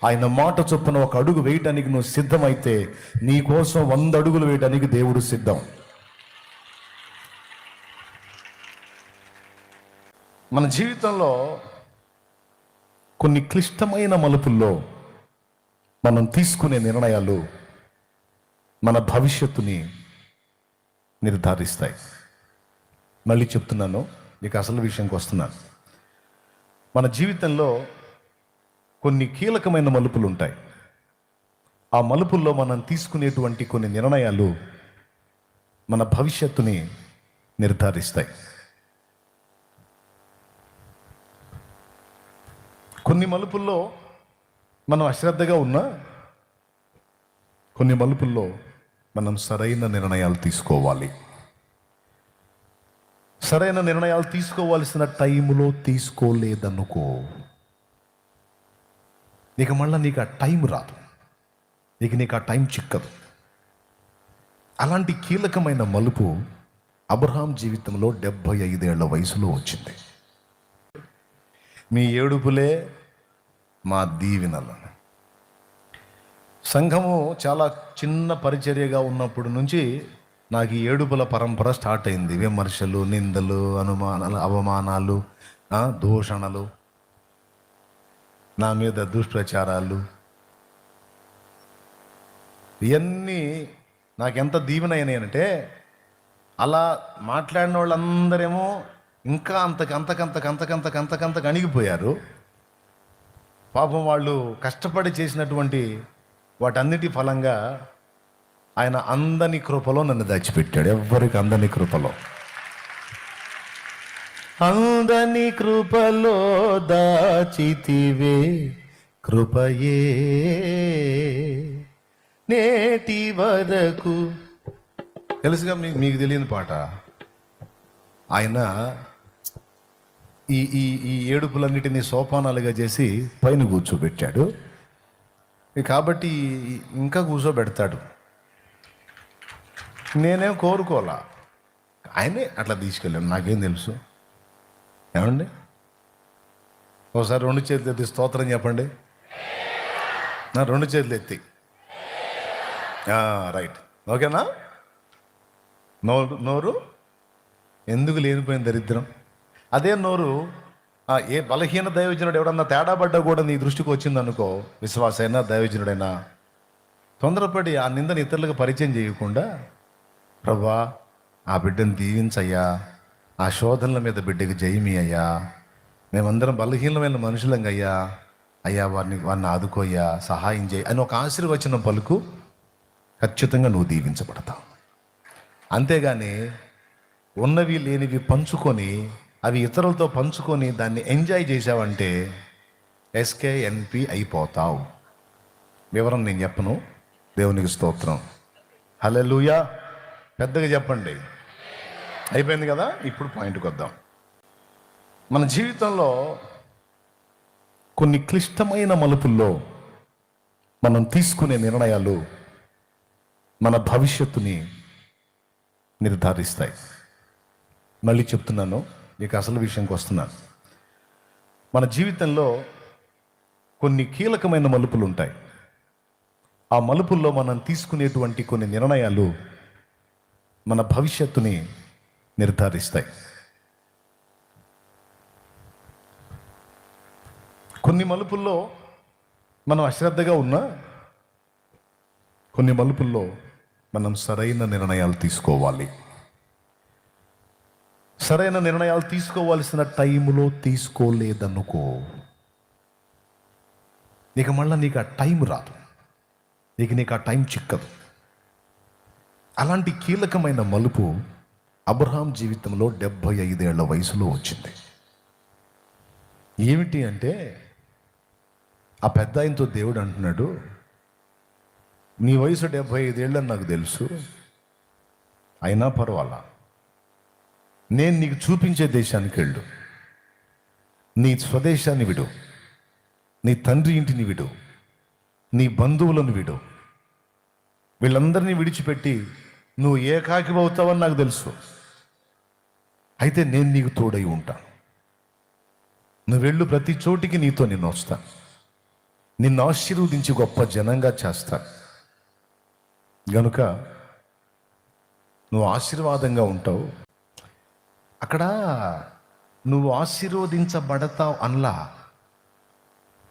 ఆయన మాట చొప్పున ఒక అడుగు వేయటానికి నువ్వు సిద్ధమైతే నీ కోసం 100 అడుగులు వేయడానికి దేవుడు సిద్ధం. మన జీవితంలో కొన్ని క్లిష్టమైన మలుపుల్లో మనం తీసుకునే నిర్ణయాలు మన భవిష్యత్తుని నిర్ధారిస్తాయి. మళ్ళీ చెప్తున్నాను, నీకు అసలు విషయంకి వస్తున్నాను. మన జీవితంలో కొన్ని కీలకమైన మలుపులు ఉంటాయి. ఆ మలుపుల్లో మనం తీసుకునేటువంటి కొన్ని నిర్ణయాలు మన భవిష్యత్తుని నిర్ధారిస్తాయి. కొన్ని మలుపుల్లో మనం అశ్రద్ధగా ఉన్నా, కొన్ని మలుపుల్లో మనం సరైన నిర్ణయాలు తీసుకోవాలి. సరైన నిర్ణయాలు తీసుకోవాల్సిన టైంలో తీసుకోలేదనుకో, నీకు ఆ టైం రాదు, నీకు ఆ టైం చిక్కదు. అలాంటి కీలకమైన మలుపు అబ్రహాం జీవితంలో 75 ఏళ్ల వయసులో వచ్చింది. మీ ఏడుపులే మా దీవెనలు. సంఘము చాలా చిన్న పరిచర్యగా ఉన్నప్పటి నుంచి నాకు ఈ ఏడుపుల పరంపర స్టార్ట్ అయింది. విమర్శలు, నిందలు, అనుమానాలు, అవమానాలు, దూషణలు, నా మీద దుష్ప్రచారాలు, ఇవన్నీ నాకెంత దీవెన అయినాయంటే, అలా మాట్లాడిన వాళ్ళందరేమో ఇంకా అంతకంతకు అణిగిపోయారు. పాపం వాళ్ళు కష్టపడి చేసినటువంటి వాటన్నిటి ఫలంగా ఆయన అందని కృపలో నన్ను దాచిపెట్టాడు. ఎవ్వరికి అందని కృపలో, అందని కృపలో దాచితివే కృపయే నేటి వరకు. తెలుసుగా మీకు తెలియని పాట. ఆయన ఈ ఏడుపులన్నిటినీ సోపానాలుగా చేసి పైన కూర్చోబెట్టాడు. కాబట్టి ఇంకా కూర్చోబెడతాడు. నేనేం కోరుకోలా, ఆయనే అట్లా తీసుకెళ్ళాను. నాకేం తెలుసు? ఏమండి, ఒకసారి 2 చేతులు ఎత్తి స్తోత్రం చెప్పండి. 2 చేతులు ఎత్తి, రైట్, ఓకేనా? నోరు ఎందుకు లేనిపోయిన దరిద్రం. అదే నోరు ఏ బలహీన దైవజనుడు ఎవడన్నా తేడా పడ్డా కూడా నీ దృష్టికి వచ్చిందనుకో, విశ్వాసైనా దైవజనుడైనా, తొందరపడి ఆ నిందని ఇతరులకు పరిచయం చేయకుండా, ప్రభా ఆ బిడ్డను దీవించయ్యా, ఆ శోధనల మీద బిడ్డకి జయమి అయ్యా, మేమందరం బలహీనమైన మనుషులంగయ్యా, అయ్యా వారిని ఆదుకోయ్యా, సహాయం చేయి అని ఒక ఆశీర్వచనం పలుకు, ఖచ్చితంగా నువ్వు దీవించబడతావు. అంతేగాని ఉన్నవి లేనివి పంచుకొని, అవి ఇతరులతో పంచుకొని దాన్ని ఎంజాయ్ చేసావంటే ఎస్కేఎన్పి అయిపోతావు. వివరం నేను చెప్పను. దేవునికి స్తోత్రం, హల్లెలూయా. పెద్దగా చెప్పండి. అయిపోయింది కదా. ఇప్పుడు పాయింట్కి వద్దాం. మన జీవితంలో కొన్ని క్లిష్టమైన మలుపుల్లో మనం తీసుకునే నిర్ణయాలు మన భవిష్యత్తుని నిర్ధారిస్తాయి. మళ్ళీ చెప్తున్నాను, నీకు అసలు విషయంకి వస్తున్నాను. మన జీవితంలో కొన్ని కీలకమైన మలుపులు ఉంటాయి. ఆ మలుపుల్లో మనం తీసుకునేటువంటి కొన్ని నిర్ణయాలు మన భవిష్యత్తుని నిర్ధారిస్తాయి. కొన్ని మలుపుల్లో మనం అశ్రద్ధగా ఉన్నా, కొన్ని మలుపుల్లో మనం సరైన నిర్ణయాలు తీసుకోవాలి. సరైన నిర్ణయాలు తీసుకోవాల్సిన టైంలో తీసుకోలేదనుకో, నీకు ఆ టైం రాదు, నీకు ఆ టైం చిక్కదు. అలాంటి కీలకమైన మలుపు అబ్రహాం జీవితంలో 75 ఏళ్ల వయసులో వచ్చింది. ఏమిటి అంటే, ఆ పెద్ద ఆయనతో దేవుడు అంటున్నాడు, నీ వయసు 75 ఏళ్ళని నాకు తెలుసు, అయినా పర్వాలా, నేను నీకు చూపించే దేశానికి వెళ్ళు, నీ స్వదేశాన్ని విడు, నీ తండ్రి ఇంటిని విడు, నీ బంధువులను విడు, వీళ్ళందరినీ విడిచిపెట్టి నువ్వు ఏకాకి అవుతావని నాకు తెలుసు. అయితే నేను నీకు తోడై ఉంటాను. నువ్వు వెళ్ళు, ప్రతి చోటికి నీతో నేను వస్తాను. నిన్ను ఆశీర్వదించి గొప్ప జనంగా చేస్తాడు. గనుక నువ్వు ఆశీర్వాదంగా ఉంటావు. అక్కడ నువ్వు ఆశీర్వదించబడతావు అనలా.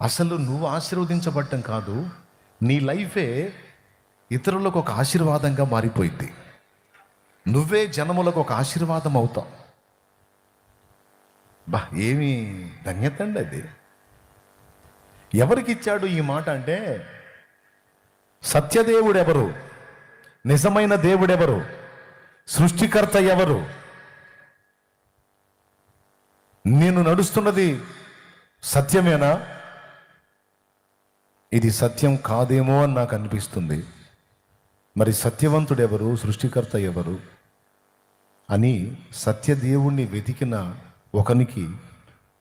అసలు నువ్వు ఆశీర్వదించబడటం కాదు, నీ లైఫే ఇతరులకు ఒక ఆశీర్వాదంగా మారిపోయింది. నువ్వే జనములకు ఒక ఆశీర్వాదం అవుతావు. బా, ఏమి ధన్యత అండి అది. ఎవరికి ఇచ్చాడు ఈ మాట అంటే, సత్యదేవుడెవరు, నిజమైన దేవుడెవరు, సృష్టికర్త ఎవరు, నేను నడుస్తున్నది సత్యమేనా, ఇది సత్యం కాదేమో అని నాకు అనిపిస్తుంది. మరి సత్యవంతుడు ఎవరు, సృష్టికర్త ఎవరు అని సత్యదేవుణ్ణి వెతికిన ఒకనికి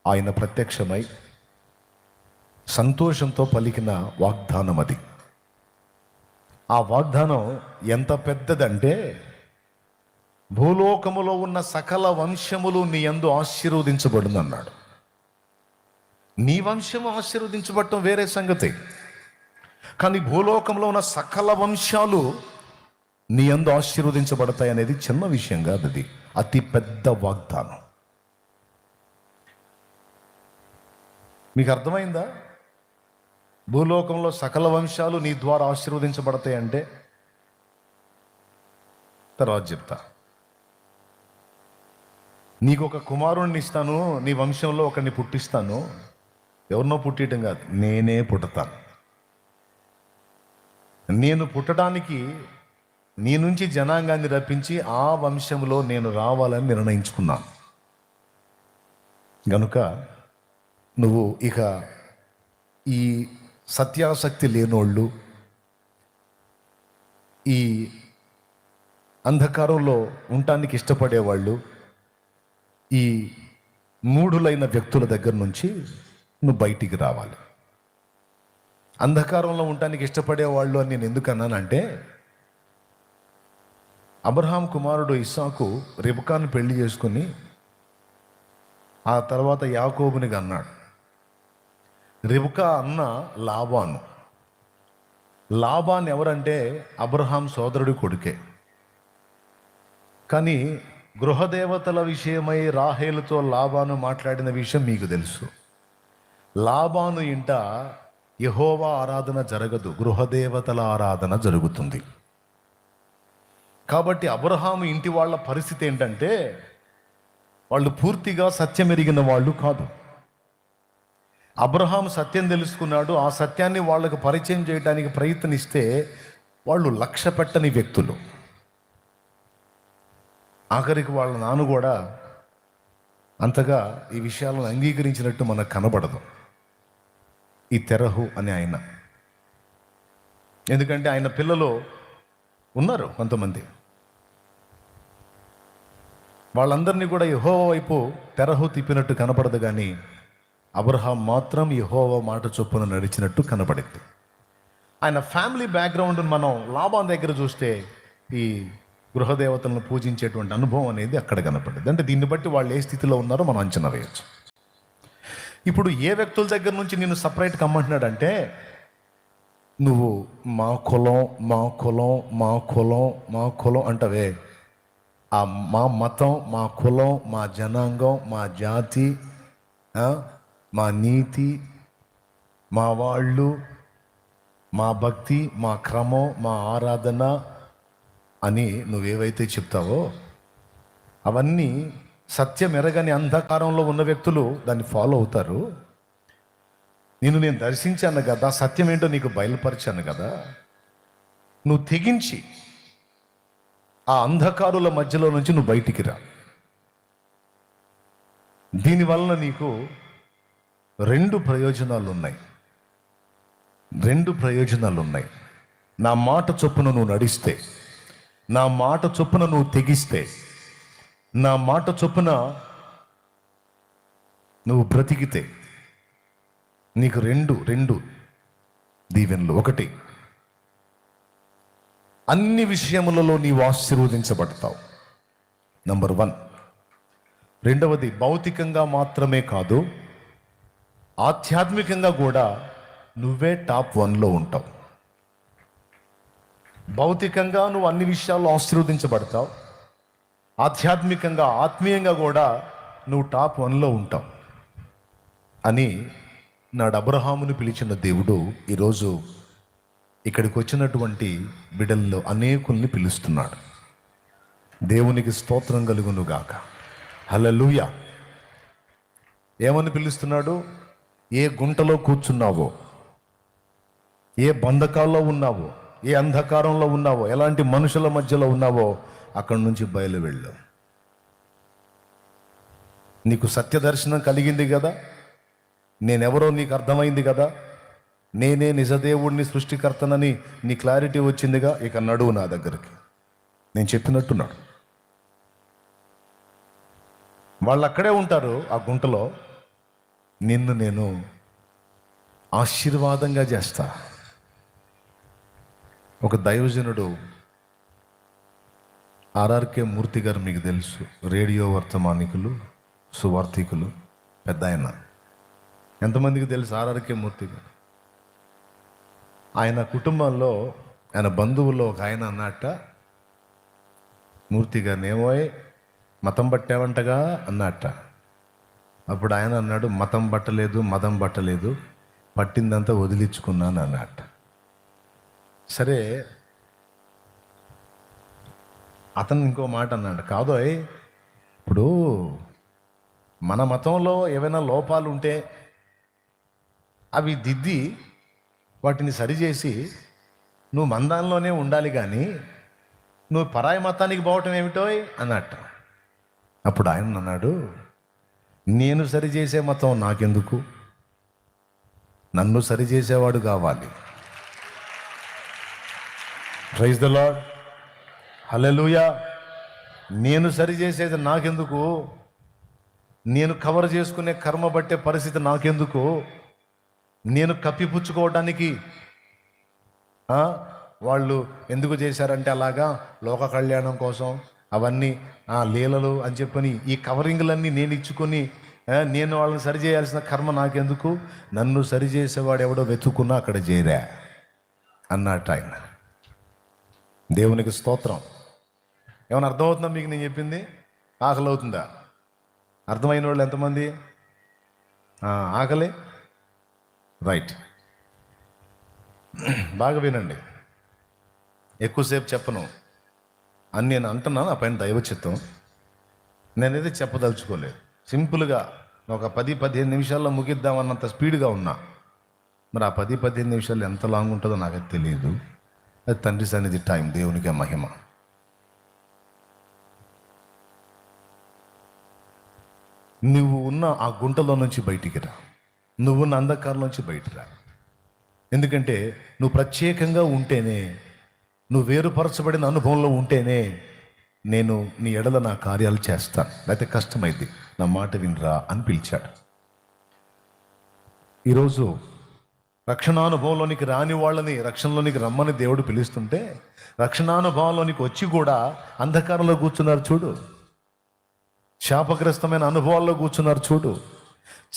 ఆయన ప్రత్యక్షమై సంతోషంతో పలికిన వాగ్దానం అది. ఆ వాగ్దానం ఎంత పెద్దదంటే, భూలోకములో ఉన్న సకల వంశములు నీ యందు ఆశీర్వదించబడును అన్నాడు. నీ వంశము ఆశీర్వదించబడటం వేరే సంగతి, కానీ భూలోకంలో ఉన్న సకల వంశాలు నీ యందు ఆశీర్వదించబడతాయి అనేది చిన్న విషయం కాదు, అది అతి పెద్ద వాగ్దానం. మీకు అర్థమైందా? భూలోకంలో సకల వంశాలు నీ ద్వారా ఆశీర్వదించబడతాయి అంటే, తర్వాత చెప్తా. నీకు ఒక కుమారుణ్ణి ఇస్తాను, నీ వంశంలో ఒకరిని పుట్టిస్తాను. ఎవరినో పుట్టియటం కాదు, నేనే పుడతాను. నేను పుట్టడానికి నీ నుంచి జనాంగాన్ని రప్పించి ఆ వంశంలో నేను రావాలని నిర్ణయించుకున్నాను. గనుక నువ్వు ఇక ఈ సత్యాసక్తి లేనోళ్ళు, ఈ అంధకారంలో ఉండటానికి ఇష్టపడేవాళ్ళు, ఈ మూఢులైన వ్యక్తుల దగ్గర నుంచి నువ్వు బయటికి రావాలి. అంధకారంలో ఉండటానికి ఇష్టపడేవాళ్ళు అని నేను ఎందుకు అన్నానంటే, అబ్రహాం కుమారుడు ఇస్సాకు రిబకాను పెళ్లి చేసుకుని ఆ తర్వాత యాకోబుని అన్నాడు. రిబకా అన్న లాబాను. లాబాన్ ఎవరంటే అబ్రహాం సోదరుడి కొడుకే. కానీ గృహదేవతల విషయమై రాహేలుతో లాబాను మాట్లాడిన విషయం మీకు తెలుసు. లాబాను ఇంట యెహోవా ఆరాధన జరగదు, గృహదేవతల ఆరాధన జరుగుతుంది. కాబట్టి అబ్రహాము ఇంటి వాళ్ళ పరిస్థితి ఏంటంటే, వాళ్ళు పూర్తిగా సత్యం ఎరిగిన వాళ్ళు కాదు. అబ్రహాం సత్యం తెలుసుకున్నాడు, ఆ సత్యాన్ని వాళ్ళకు పరిచయం చేయడానికి ప్రయత్నిస్తే వాళ్ళు లక్ష్య పెట్టని వ్యక్తులు. ఆఖరికి వాళ్ళ నాన్న కూడా అంతగా ఈ విషయాలను అంగీకరించినట్టు మనకు కనబడదు, ఈ తెరహు అనే ఆయన. ఎందుకంటే ఆయన పిల్లలు ఉన్నారు కొంతమంది, వాళ్ళందరినీ కూడా యెహోవా వైపు తెరహు తిప్పినట్టు కనపడదు, కానీ అబ్రహాం మాత్రం యెహోవా మాట చొప్పున నడిచినట్టు కనపడింది. ఆయన ఫ్యామిలీ బ్యాక్గ్రౌండ్ మనం లాబాన్ దగ్గర చూస్తే ఈ గృహదేవతలను పూజించేటువంటి అనుభవం అనేది అక్కడ కనపడింది. అంటే దీన్ని బట్టి వాళ్ళు ఏ స్థితిలో ఉన్నారో మనం అంచనా వేయచ్చు. ఇప్పుడు ఏ వ్యక్తుల దగ్గర నుంచి నేను సపరేట్ కమ్మంటున్నాడంటే, నువ్వు మా కులం మా కులం మా కులం మా కులం అంటవే, ఆ మా మతం మా కులం మా జనాంగం మా జాతి మా నీతి మా వాళ్ళు మా భక్తి మా క్రమం మా ఆరాధన అని నువ్వేవైతే చెప్తావో అవన్నీ సత్యం ఎరగని అంధకారంలో ఉన్న వ్యక్తులు దాన్ని ఫాలో అవుతారు. నేను దర్శించాను కదా, సత్యం ఏంటో నీకు బయలుపరిచాను కదా, నువ్వు తెగించి ఆ అంధకారుల మధ్యలో నుంచి నువ్వు బయటికి రా. దీనివల్ల నీకు రెండు ప్రయోజనాలు ఉన్నాయి. నా మాట చొప్పున నువ్వు నడిస్తే, నా మాట చొప్పున నువ్వు తెగిస్తే, నా మాట చొప్పున నువ్వు బ్రతికితే నీకు రెండు దీవెనలు. ఒకటి, అన్ని విషయములలో నీవు ఆశీర్వదించబడతావు, నంబర్ 1. రెండవది, భౌతికంగా మాత్రమే కాదు, ఆధ్యాత్మికంగా కూడా నువ్వే టాప్ 1లో ఉంటావు. భౌతికంగా నువ్వు అన్ని విషయాల్లో ఆశీర్వదించబడతావు, ఆధ్యాత్మికంగా ఆత్మీయంగా కూడా నువ్వు టాప్ 1లో ఉంటావు అని నాడు అబ్రహామును పిలిచిన దేవుడు ఈరోజు ఇక్కడికి వచ్చినటువంటి బిడ్డల్లో అనేకుల్ని పిలుస్తున్నాడు. దేవునికి స్తోత్రం కలుగును గాక. హల్లెలూయా. ఏమని పిలుస్తున్నాడు? ఏ గుంటలో కూర్చున్నావో, ఏ బంధకాల్లో ఉన్నావో, ఏ అంధకారంలో ఉన్నావో, ఎలాంటి మనుషుల మధ్యలో ఉన్నావో అక్కడి నుంచి బయలు వెళ్ళు. నీకు సత్య దర్శనం కలిగింది కదా, నేనెవరో నీకు అర్థమైంది కదా, నేనే నిజదేవుడిని సృష్టికర్తనని నీ క్లారిటీ వచ్చిందిగా, ఇక నడువు నా దగ్గరికి. నేను చెప్పినట్టున్నాడు. వాళ్ళు అక్కడే ఉంటారు ఆ గుంటలో. నిన్ను నేను ఆశీర్వాదంగా చేస్తా. ఒక దైవజనుడు ఆర్ఆర్కే మూర్తి గారు, మీకు తెలుసు, రేడియో వర్తమానికులు, సువార్థికులు, పెద్ద ఆయన. ఎంతమందికి తెలుసు ఆర్ఆర్కే మూర్తి గారు? ఆయన కుటుంబంలో, ఆయన బంధువుల్లో ఒక ఆయన అన్నట్ట, మూర్తి గారిని ఏమోయ్ మతం పట్టావంటగా అన్నట్ట. అప్పుడు ఆయన అన్నాడు, మతం పట్టలేదు, మతం పట్టలేదు, పట్టిందంతా వదిలించుకున్నాను అన్నట్ట. సరే, అతను ఇంకో మాట అన్నాడు, కాదోయ్ ఇప్పుడు మన మతంలో ఏవైనా లోపాలు ఉంటే అవి దిద్ది వాటిని సరిచేసి నువ్వు మందాంలోనే ఉండాలి, కానీ నువ్వు పరాయి మతానికి పోవటం ఏమిటోయ్ అన్నట్ట. అప్పుడు ఆయన అన్నాడు, నేను సరిచేసే మతం నాకెందుకు, నన్ను సరిచేసేవాడు కావాలి. Praise the Lord. హల్లెలూయా. నేను సరిచేసేది నాకెందుకు, నేను కవర్ చేసుకునే కర్మ పట్టే పరిస్థితి నాకెందుకు, నేను కప్పిపుచ్చుకోవడానికి వాళ్ళు ఎందుకు చేశారంటే అలాగా లోక కళ్యాణం కోసం అవన్నీ లీలలు అని చెప్పని ఈ కవరింగ్లన్నీ నేను ఇచ్చుకొని నేను వాళ్ళని సరిచేయాల్సిన కర్మ నాకెందుకు, నన్ను సరిచేసేవాడు ఎవడో వెతుక్కున్నా అక్కడ చేరా అన్నట్టు ఆయన. దేవునికి స్తోత్రం. ఏమైనా అర్థమవుతుందా మీకు నేను చెప్పింది? ఆకలి అవుతుందా? అర్థమైన వాళ్ళు ఎంతమంది? ఆకలి? రైట్, బాగా వినండి, ఎక్కువసేపు చెప్పను అని నేను అంటున్నాను. నా పైన దైవ చిత్తం. నేనైతే చెప్పదలుచుకోలేదు. సింపుల్గా ఒక 10-15 నిమిషాల్లో ముగిద్దామన్నంత స్పీడ్గా ఉన్నా. మరి ఆ 10-15 నిమిషాలు ఎంత లాంగ్ ఉంటుందో నాకైతే తెలియదు. అది తండ్రి సన్నిధి టైం, దేవునికే మహిమ. నువ్వు ఉన్న ఆ గుంటలో నుంచి బయటికి రా, నువ్వున్న అంధకారంలోంచి బయటికి రా. ఎందుకంటే నువ్వు ప్రత్యేకంగా ఉంటేనే, నువ్వు వేరుపరచబడిన అనుభవంలో ఉంటేనే నేను నీ ఎడల నా కార్యాలు చేస్తాను. లేకపోతే కష్టమైంది, నా మాట వినరా అని పిలిచాడు. ఈరోజు రక్షణానుభవంలోనికి రాని వాళ్ళని రక్షణలోనికి రమ్మని దేవుడు పిలుస్తుంటే, రక్షణానుభవంలోనికి వచ్చి కూడా అంధకారంలో కూర్చున్నారు చూడు, శాపగ్రస్తమైన అనుభవాల్లో కూర్చున్నారు చూడు,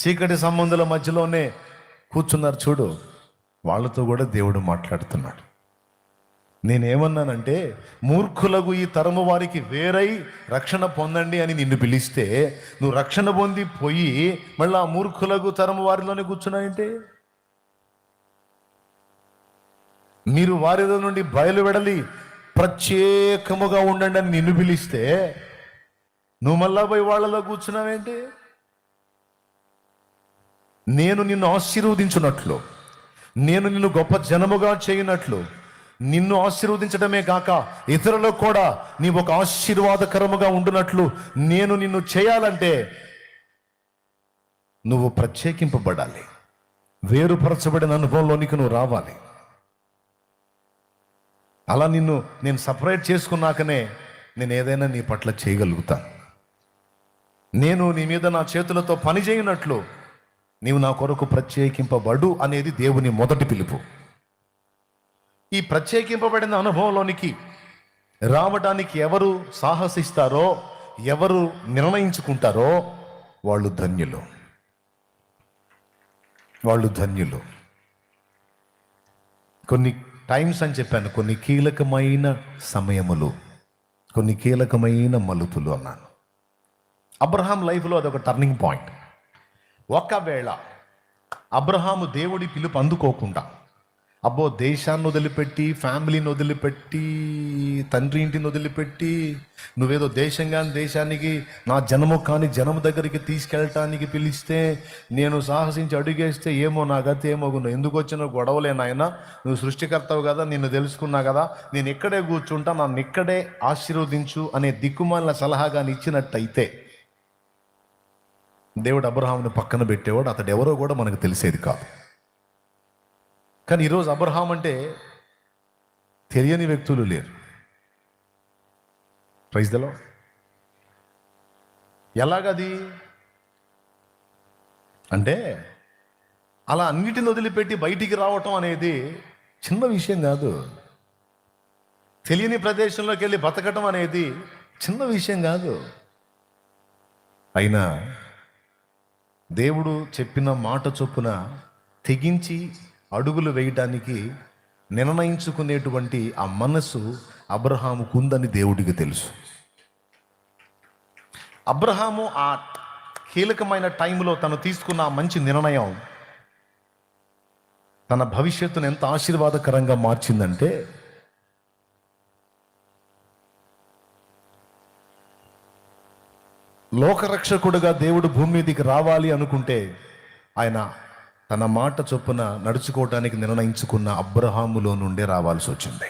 చీకటి సంబంధుల మధ్యలోనే కూర్చున్నారు చూడు, వాళ్ళతో కూడా దేవుడు మాట్లాడుతున్నాడు. నేనేమన్నానంటే, మూర్ఖులకు ఈ తరము వారికి వేరై రక్షణ పొందండి అని నిన్ను పిలిస్తే, నువ్వు రక్షణ పొంది పోయి మళ్ళీ ఆ మూర్ఖులకు తరము వారిలోనే కూర్చున్నాయంటే, మీరు వారి నుండి బయలువెడలి ప్రత్యేకముగా ఉండండి అని నిన్ను పిలిస్తే నువ్వు మళ్ళా పోయి వాళ్ళలో కూర్చున్నావేంటి? నేను నిన్ను ఆశీర్వదించున్నట్లు, నేను నిన్ను గొప్ప జనముగా చేయనట్లు, నిన్ను ఆశీర్వదించడమే కాక ఇతరులకు కూడా నీవు ఒక ఆశీర్వాదకరముగా ఉండునట్లు నేను నిన్ను చేయాలంటే నువ్వు ప్రత్యేకింపబడాలి. వేరుపరచబడిన అనుభవంలోనికి నువ్వు రావాలి. అలా నేను సపరేట్ చేసుకున్నాకనే నేను ఏదైనా నీ పట్ల చేయగలుగుతాను. నేను నీ మీద నా చేతులతో పని చేయనట్లు నీవు నా కొరకు ప్రత్యేకింపబడు అనేది దేవుని మొదటి పిలుపు. ఈ ప్రత్యేకింపబడిన అనుభవంలోనికి రావడానికి ఎవరు సాహసిస్తారో, ఎవరు నిర్ణయించుకుంటారో వాళ్ళు ధన్యులు, వాళ్ళు ధన్యులు. కొన్ని టైమ్స్ అని చెప్పాను, కొన్ని కీలకమైన సమయములు, కొన్ని కీలకమైన మలుపులు అన్నాను. అబ్రహాం లైఫ్లో అదొక టర్నింగ్ పాయింట్. ఒకవేళ అబ్రహాము దేవుడి పిలుపు అందుకోకుండా, అబ్బో దేశాన్ని వదిలిపెట్టి, ఫ్యామిలీని వదిలిపెట్టి, తండ్రి ఇంటిని వదిలిపెట్టి, నువ్వేదో దేశానికి నా జనము కాని జనము దగ్గరికి తీసుకెళ్ళటానికి పిలిస్తే నేను సాహసించి అడుగేస్తే ఏమో నా గతి ఏమోగును, ఎందుకు వచ్చిన గొడవలే నాయన, నువ్వు సృష్టికర్తవు కదా, నిన్ను తెలుసుకున్నా కదా, నేను ఇక్కడే కూర్చుంటా, నన్ను ఇక్కడే ఆశీర్వదించు అనే దిక్కుమాలిన సలహాగా ఇచ్చినట్టయితే దేవుడు అబ్రహాముని పక్కన పెట్టేవాడు. అతడు ఎవరో కూడా మనకు తెలిసేది కాదు. కానీ ఈరోజు అబ్రహాం అంటే తెలియని వ్యక్తులు లేరు. Praise the lord. ఎలాగది అంటే, అలా అన్నిటిని వదిలిపెట్టి బయటికి రావటం అనేది చిన్న విషయం కాదు. తెలియని ప్రదేశంలోకి వెళ్ళి బతకటం అనేది చిన్న విషయం కాదు. అయినా దేవుడు చెప్పిన మాట చొప్పున తెగించి అడుగులు వేయడానికి నిర్ణయించుకునేటువంటి ఆ మనస్సు అబ్రహాముకు ఉందని దేవుడికి తెలుసు. అబ్రహాము ఆ కీలకమైన టైంలో తను తీసుకున్న ఆ మంచి నిర్ణయం తన భవిష్యత్తును ఎంత ఆశీర్వాదకరంగా మార్చిందంటే, లోకరక్షకుడుగా దేవుడు భూమి మీదకి రావాలి అనుకుంటే ఆయన తన మాట చొప్పున నడుచుకోవటానికి నిర్ణయించుకున్న అబ్రహాములో నుండే రావాల్సి వచ్చింది.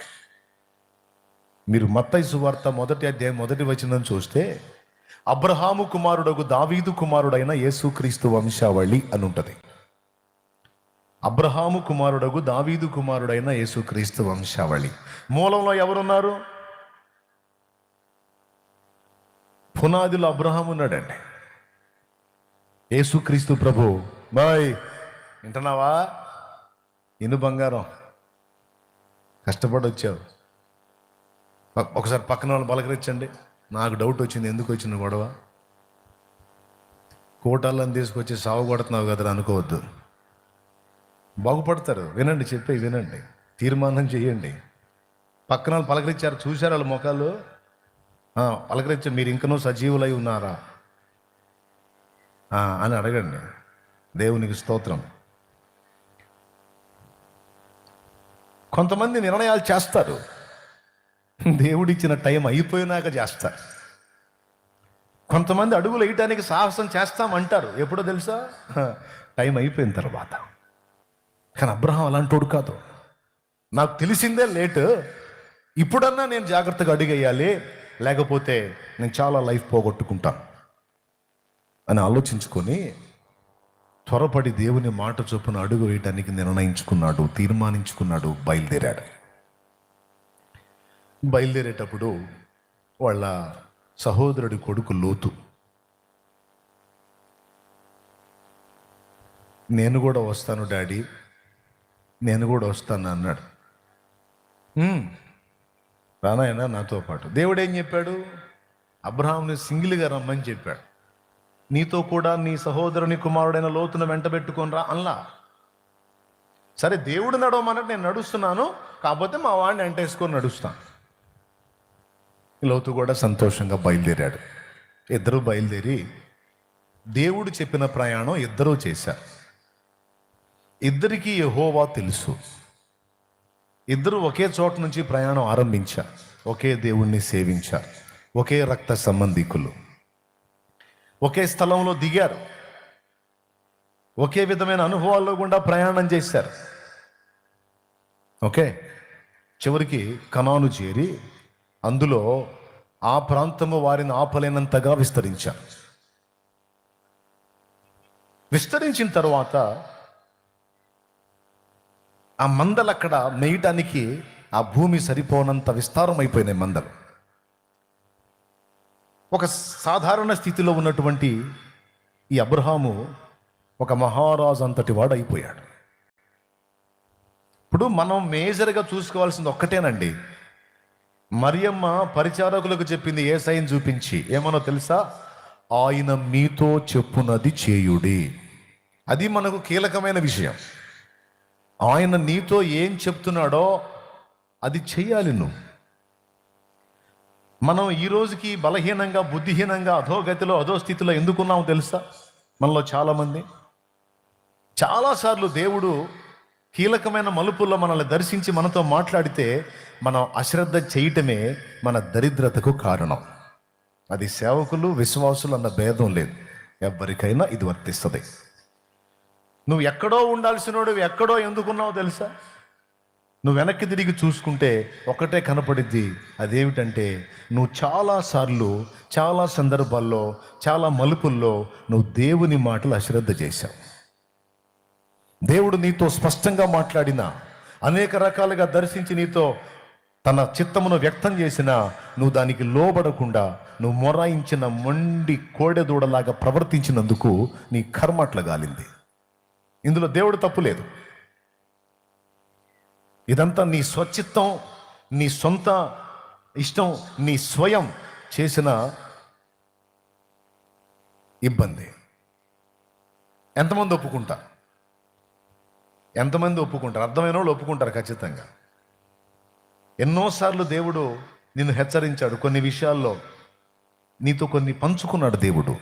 మీరు మత్తయి సువార్త 1వ అధ్యాయం 1వ వచనం చూస్తే, అబ్రహాము కుమారుడగు దావీదు కుమారుడైన యేసుక్రీస్తు వంశావళి అని ఉంటుంది. అబ్రహాము కుమారుడగు దావీదు కుమారుడైన యేసుక్రీస్తు వంశావళి. మూలంలో ఎవరున్నారు? పునాదిలో అబ్రహాం ఉన్నాడండి. యేసుక్రీస్తు ప్రభు. బాయ్ వింటున్నావా? ఇను బంగారం, కష్టపడి వచ్చావు. ఒకసారి పక్కన వాళ్ళు పలకరించండి. నాకు డౌట్ వచ్చింది, ఎందుకు వచ్చిన గొడవ? కోటాలను తీసుకొచ్చి సాగు కొడుతున్నావు కదా అనుకోవద్దు. బాగుపడతారు. వినండి, చెప్పే వినండి, తీర్మానం చేయండి. పక్కన వాళ్ళు పలకరించారు, చూశారు వాళ్ళ ముఖాలు. పలకరించ, మీరు ఇంకనూ సజీవులై ఉన్నారా అని అడగండి. దేవునికి స్తోత్రం. కొంతమంది నిర్ణయాలు చేస్తారు, దేవుడిచ్చిన టైం అయిపోయినాక చేస్తారు. కొంతమంది అడుగులు వేయటానికి సాహసం చేస్తామంటారు, ఎప్పుడో తెలుసా? టైం అయిపోయిన తర్వాత. కానీ అబ్రహాం అలాంటోడు కాదు. నాకు తెలిసిందే లేటు, ఇప్పుడన్నా నేను జాగ్రత్తగా అడుగేయాలి, లేకపోతే నేను చాలా లైఫ్ పోగొట్టుకుంటాను అని ఆలోచించుకొని త్వరపడి దేవుని మాట చొప్పున అడుగు వేయడానికి నిర్ణయించుకున్నాడు, తీర్మానించుకున్నాడు, బయలుదేరాడు. బయలుదేరేటప్పుడు వాళ్ళ సహోదరుడి కొడుకు లోతు, నేను కూడా వస్తాను డాడీ, నేను కూడా వస్తాను అన్నాడు. రానాయన నాతో పాటు. దేవుడు ఏం చెప్పాడు? అబ్రహాంని సింగిల్గా రమ్మని చెప్పాడు. నీతో కూడా నీ సహోదరుని కుమారుడైన లోతును వెంటబెట్టుకొని రా అల్లా. సరే, దేవుడు నడవమన్నట్టు నేను నడుస్తున్నాను, కాకపోతే మా వాడిని వెంటేసుకొని నడుస్తాను. లోతు కూడా సంతోషంగా బయలుదేరాడు. ఇద్దరూ బయలుదేరి దేవుడు చెప్పిన ప్రయాణం ఇద్దరూ చేశారు. ఇద్దరికీ యెహోవా తెలుసు. ఇద్దరు ఒకే చోట నుంచి ప్రయాణం ఆరంభించారు, ఒకే దేవుణ్ణి సేవించారు, ఒకే రక్త సంబంధికులు, ఒకే స్థలంలో దిగారు, ఒకే విధమైన అనుభవాల్లో గుండా ప్రయాణం చేశారు. ఓకే, చివరికి కనాను చేరి అందులో ఆ ప్రాంతము వారిని ఆపలేనంతగా విస్తరించారు. విస్తరించిన తర్వాత ఆ మందలు అక్కడ మేయటానికి ఆ భూమి సరిపోనంత విస్తారం అయిపోయినాయి మందలు. ఒక సాధారణ స్థితిలో ఉన్నటువంటి ఈ అబ్రహాము ఒక మహారాజు అంతటి వాడు అయిపోయాడు. ఇప్పుడు మనం మేజర్గా చూసుకోవాల్సింది ఒక్కటేనండి. మరియమ్మ పరిచారకులకు చెప్పింది యేసయ్యను చూపించి, ఏమనో తెలుసా? ఆయన మీతో చెప్పునది చేయుడి. అది మనకు కీలకమైన విషయం. ఆయన నీతో ఏం చెప్తున్నాడో అది చెయ్యాలి నువ్వు. మనం ఈ రోజుకి బలహీనంగా, బుద్ధిహీనంగా, అధోగతిలో, అధోస్థితిలో ఎందుకున్నామో తెలుసా? మనలో చాలాసార్లు దేవుడు కీలకమైన మలుపుల్లో మనల్ని దర్శించి మనతో మాట్లాడితే మనం అశ్రద్ధ చేయటమే మన దరిద్రతకు కారణం. అది సేవకులు, విశ్వాసులు అన్న భేదం లేదు, ఎవరికైనా ఇది వర్తిస్తుంది. నువ్వు ఎక్కడో ఉండాల్సినోడు ఎక్కడో ఎందుకున్నావో తెలుసా? నువ్వు వెనక్కి తిరిగి చూసుకుంటే ఒకటే కనపడిద్ది. అదేమిటంటే నువ్వు చాలాసార్లు, చాలా సందర్భాల్లో, చాలా మలుపుల్లో నువ్వు దేవుని మాటలు అశ్రద్ధ చేశావు. దేవుడు నీతో స్పష్టంగా మాట్లాడినా, అనేక రకాలుగా దర్శించి నీతో తన చిత్తమును వ్యక్తం చేసినా నువ్వు దానికి లోబడకుండా నువ్వు మొరాయించిన మొండి కోడెదూడలాగా ప్రవర్తించినందుకు నీ కర్మ అట్లా గాలింది. ఇందులో దేవుడు తప్పు లేదు. ఇదంతా నీ స్వచిత్తం, నీ సొంత ఇష్టం, నీ స్వయం చేసిన ఇబ్బంది. ఎంతమంది ఒప్పుకుంటారు? అర్థమైన వాళ్ళు ఒప్పుకుంటారు ఖచ్చితంగా. ఎన్నోసార్లు దేవుడు నిన్ను హెచ్చరించాడు, కొన్ని విషయాల్లో నీతో కొన్ని పంచుకున్నాడు దేవుడు.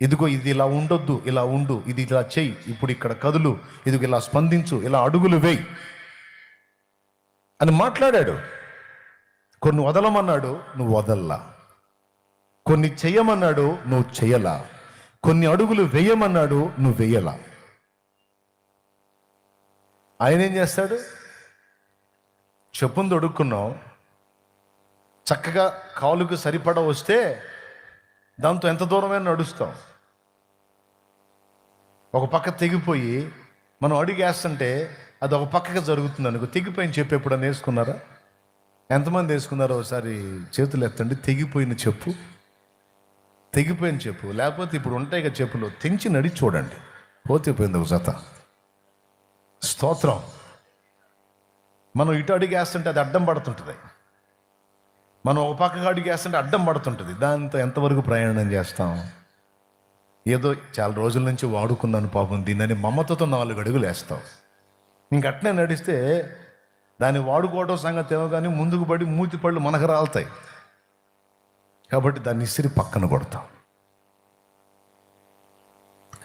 ఇదిగో ఇది ఇలా ఉండొద్దు, ఇలా ఉండు, ఇది ఇలా చెయ్యి, ఇప్పుడు ఇక్కడ కదులు, ఇదిగో ఇలా స్పందించు, ఇలా అడుగులు వేయి అని మాట్లాడాడు. కొన్ని వదలమన్నాడు, నువ్వు వదల్లా. కొన్ని చెయ్యమన్నాడు, నువ్వు చెయ్యలా. కొన్ని అడుగులు వేయమన్నాడు, నువ్వు వేయలా. ఆయన ఏం చేస్తాడు? చెప్పును తొడుక్కున్నావు, చక్కగా కాలుకు సరిపడ వస్తే దాంతో ఎంత దూరమైనా నడుస్తాం. ఒక పక్క తెగిపోయి మనం అడుగేస్తుంటే అది ఒక పక్కగా జరుగుతుంది అనుకో. తెగిపోయిన చెప్పు ఎప్పుడన్నా వేసుకున్నారా? ఎంతమంది వేసుకున్నారో ఒకసారి చేతులు ఎత్తండి. తెగిపోయిన చెప్పు, లేకపోతే ఇప్పుడు ఉంటాయి కదా చెప్పులు, తెంచి నడిచి చూడండి, పోతే పోయింది ఒక జత. స్తోత్రం. మనం ఇటు అడిగేస్తుంటే అది అడ్డం పడుతుంటుంది, మనం ఒక పక్కగా అడిగేస్తుంటే అడ్డం పడుతుంటుంది. దాంతో ఎంతవరకు ప్రయాణం చేస్తాం? ఏదో చాలా రోజుల నుంచి వాడుకున్నాను పాపం దీన్ని మమతతో 4 అడుగులు వేస్తాం. ఇంకట్నే నడిస్తే దాన్ని వాడుకోవడం సంగతి ఏమో కానీ ముందుకు పడి మూతి పళ్ళు మనకు రాలుతాయి. కాబట్టి దాన్ని ఇసిరి పక్కన కొడతాం.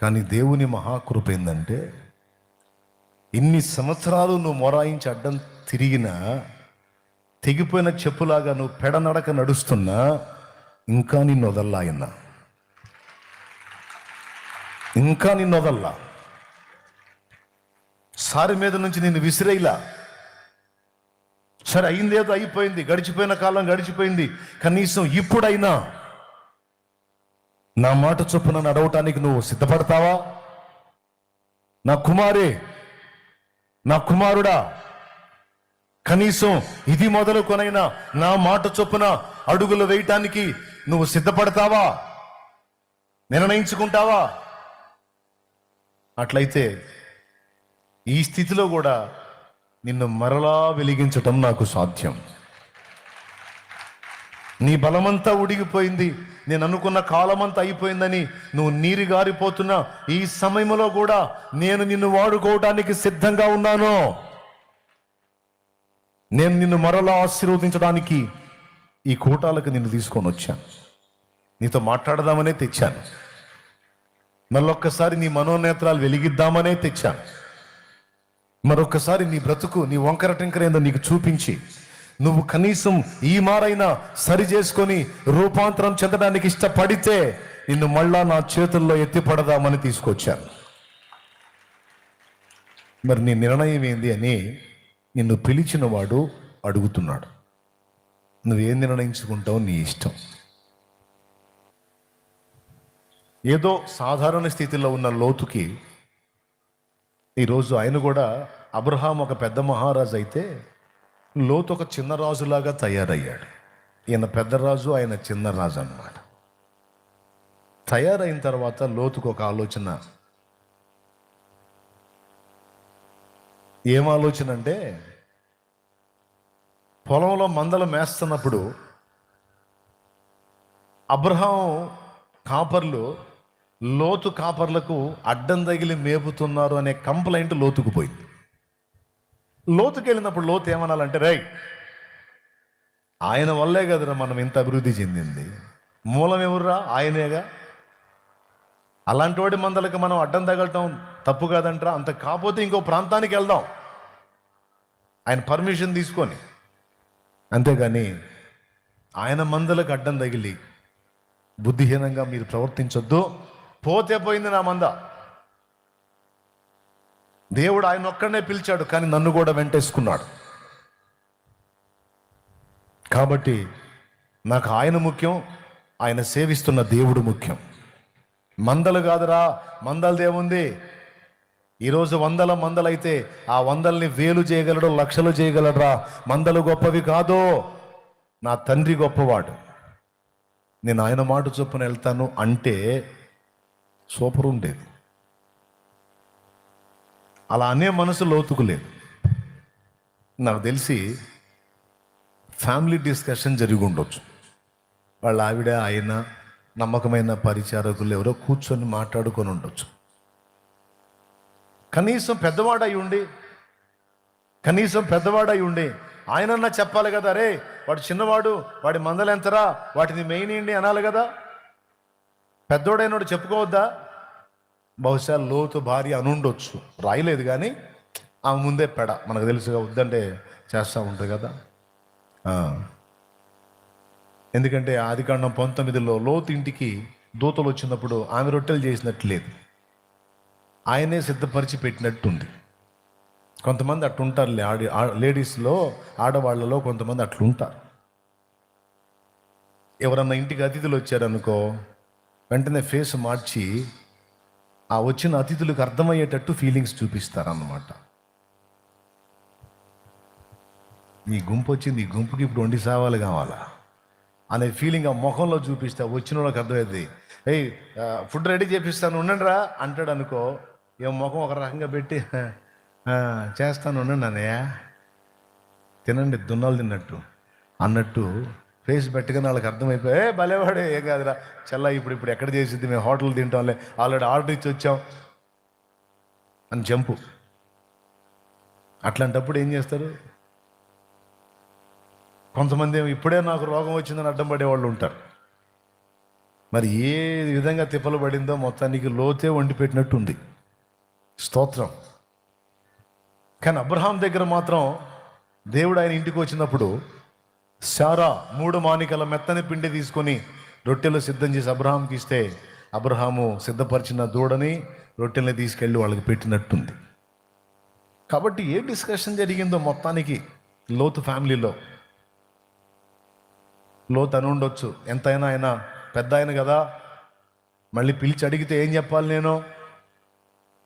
కానీ దేవుని మహాకృప ఏంటంటే, ఇన్ని సంవత్సరాలు నువ్వు మొరాయించి అడ్డం తిరిగినా, తెగిపోయిన చెప్పులాగా నువ్వు పెడనడక నడుస్తున్నా, ఇంకా నిన్ను వదల్లా ఆయన, ఇంకా నిన్ను వదల్లా. సారి మీద నుంచి నిన్ను విసిరేలా. సరే అయిందేదో అయిపోయింది, గడిచిపోయిన కాలం గడిచిపోయింది, కనీసం ఇప్పుడైనా నా మాట చొప్పున నడవటానికి నువ్వు సిద్ధపడతావా? నా కుమారే, నా కుమారుడా, కనీసం ఇది మొదలుకొనైనా నా మాట చొప్పున అడుగులు వేయటానికి నువ్వు సిద్ధపడతావా? నిర్ణయించుకుంటావా? అట్లయితే ఈ స్థితిలో కూడా నిన్ను మరలా వెలిగించటం నాకు సాధ్యం. నీ బలమంతా ఉడిగిపోయింది, నేను అనుకున్న కాలమంతా అయిపోయిందని నువ్వు నీరు గారిపోతున్నా ఈ సమయంలో కూడా నేను నిన్ను వాడుకోవడానికి సిద్ధంగా ఉన్నాను. నేను నిన్ను మరలా ఆశీర్వదించడానికి ఈ కూటాలకు నిన్ను తీసుకొని వచ్చాను. నీతో మాట్లాడదామనే తెచ్చాను. మళ్ళొక్కసారి నీ మనోనేత్రాలు వెలిగిద్దామనే తెచ్చాను. మరొకసారి నీ బ్రతుకు, నీ వంకర టింకర ఏందో నీకు చూపించి నువ్వు కనీసం ఈ మారైనా సరి చేసుకొని రూపాంతరం చెందడానికి ఇష్టపడితే నిన్ను మళ్ళా నా చేతుల్లో ఎత్తిపడదామని తీసుకొచ్చాను. మరి నీ నిర్ణయం ఏంది అని నిన్ను పిలిచిన వాడు అడుగుతున్నాడు. నువ్వేం నిర్ణయించుకుంటావు నీ ఇష్టం. ఏదో సాధారణ స్థితిలో ఉన్న లోతుకి ఈరోజు ఆయన కూడా, అబ్రహాం ఒక పెద్ద మహారాజు అయితే లోతు ఒక చిన్న రాజులాగా తయారయ్యాడు. ఈయన పెద్ద రాజు, ఆయన చిన్న రాజు అన్నమాట. తయారైన తర్వాత లోతుకు ఒక ఆలోచన. ఏం ఆలోచన అంటే, పొలంలో మందలు మేస్తున్నప్పుడు అబ్రహాం కాపర్లు లోతు కాపర్లకు అడ్డం తగిలి మేపుతున్నారు అనే కంప్లైంట్ లోతుకు పోయింది. లోతుకి వెళ్ళినప్పుడు లోతు ఏమనాలంటే, ఆయన వల్లే కదరా మనం ఇంత అభివృద్ధి చెందింది, మూలం ఎవర్రా, ఆయనేగా. అలాంటి వాడి మందలకు మనం అడ్డం తగలటం తప్పు కాదంటారా? అంత కాకపోతే ఇంకో ప్రాంతానికి వెళ్దాం ఆయన పర్మిషన్ తీసుకొని. అంతేగాని ఆయన మందలకు అడ్డం తగిలి బుద్ధిహీనంగా మీరు ప్రవర్తించొద్దు. పోతే పోయింది నా మంద. దేవుడు ఆయన ఒక్కడనే పిలిచాడు, కానీ నన్ను కూడా వెంటేసుకున్నాడు. కాబట్టి నాకు ఆయన ముఖ్యం, ఆయన సేవిస్తున్న దేవుడు ముఖ్యం. మందలు కాదురా, మందలదేముంది. ఈరోజు వందల మందలైతే ఆ వందల్ని వేలు చేయగలడు, లక్షలు చేయగలడురా. మందలు గొప్పవి కాదు, నా తండ్రి గొప్పవాడు. నేను ఆయన మాట చొప్పున వెళ్తాను అంటే సూపర్ ఉండేది. అలా అనే మనసు లోతుకు లేదు. నాకు తెలిసి ఫ్యామిలీ డిస్కషన్ జరిగి ఉండొచ్చు. వాళ్ళ ఆవిడ, ఆయన, నమ్మకమైన పరిచారకులు ఎవరో కూర్చొని మాట్లాడుకొని ఉండొచ్చు. కనీసం పెద్దవాడై ఉండి ఆయనన్నా చెప్పాలి కదా, రే వాడు చిన్నవాడు, వాడి మందలెంతరా, వాటిని మెయిన్ అనాలి కదా. పెద్దోడైనోడు చెప్పుకోవద్దా? బహుశా లోతు భార్య అనుండొచ్చు, రాయలేదు కానీ ఆమె ముందే పెడ, మనకు తెలుసుగా, వద్దంటే చేస్తూ ఉంటుంది కదా. ఎందుకంటే ఆదికాండం 19లో లోతు ఇంటికి దూతలు వచ్చినప్పుడు ఆమె రొట్టెలు చేసినట్టు లేదు, ఆయనే సిద్ధపరిచి పెట్టినట్టుంది. కొంతమంది అట్లుంటారు, లేడీస్లో, ఆడవాళ్లలో కొంతమంది అట్లుంటారు. ఎవరన్నా ఇంటికి అతిథులు వచ్చారనుకో, వెంటనే ఫేస్ మార్చి ఆ వచ్చిన అతిథులకు అర్థమయ్యేటట్టు ఫీలింగ్స్ చూపిస్తారన్నమాట. ఈ గుంపు వచ్చింది, ఈ గుంపుకి ఇప్పుడు వండి సావాలు కావాలా అనే ఫీలింగ్ ఆ ముఖంలో చూపిస్తే వచ్చిన వాళ్ళకి అర్థమవుతుంది. ఏయ్ ఫుడ్ రెడీ చేపిస్తాను ఉండండి రా అంటాడు అనుకో, ఏ ముఖం ఒక రకంగా పెట్టి చేస్తాను ఉండండి అన్నయ్య, తినండి దున్నాలు తిన్నట్టు అన్నట్టు ఫేస్ పెట్టగానే వాళ్ళకి అర్థమైపోయి, భలేవాడే, ఏం కాదురా చల్ల, ఇప్పుడు ఎక్కడ చేసిద్ది, మేము హోటల్ తింటాంలే, ఆల్రెడీ ఆర్డర్ ఇచ్చి వచ్చాం అని జంపు. అట్లాంటప్పుడు ఏం చేస్తారు? కొంతమంది ఇప్పుడే నాకు రోగం వచ్చిందని అడ్డం పడేవాళ్ళు ఉంటారు. మరి ఏ విధంగా తిప్పలు పడిందో మొత్తానికి లోతే వండి పెట్టినట్టు ఉంది. స్తోత్రం. కానీ అబ్రహాం దగ్గర మాత్రం దేవుడు ఆయన ఇంటికి వచ్చినప్పుడు శారా 3 మానికల మెత్తని పిండి తీసుకొని రొట్టెలు సిద్ధం చేసి అబ్రహాంకి ఇస్తే, అబ్రహాము సిద్ధపరిచిన దూడని రొట్టెల్ని తీసుకెళ్ళి వాళ్ళకి పెట్టినట్టుంది. కాబట్టి ఏ డిస్కషన్ జరిగిందో మొత్తానికి లోతు ఫ్యామిలీలో, లోతు అని ఉండొచ్చు, ఎంతైనా ఆయన పెద్ద ఆయన కదా, మళ్ళీ పిలిచి అడిగితే ఏం చెప్పాలి నేను?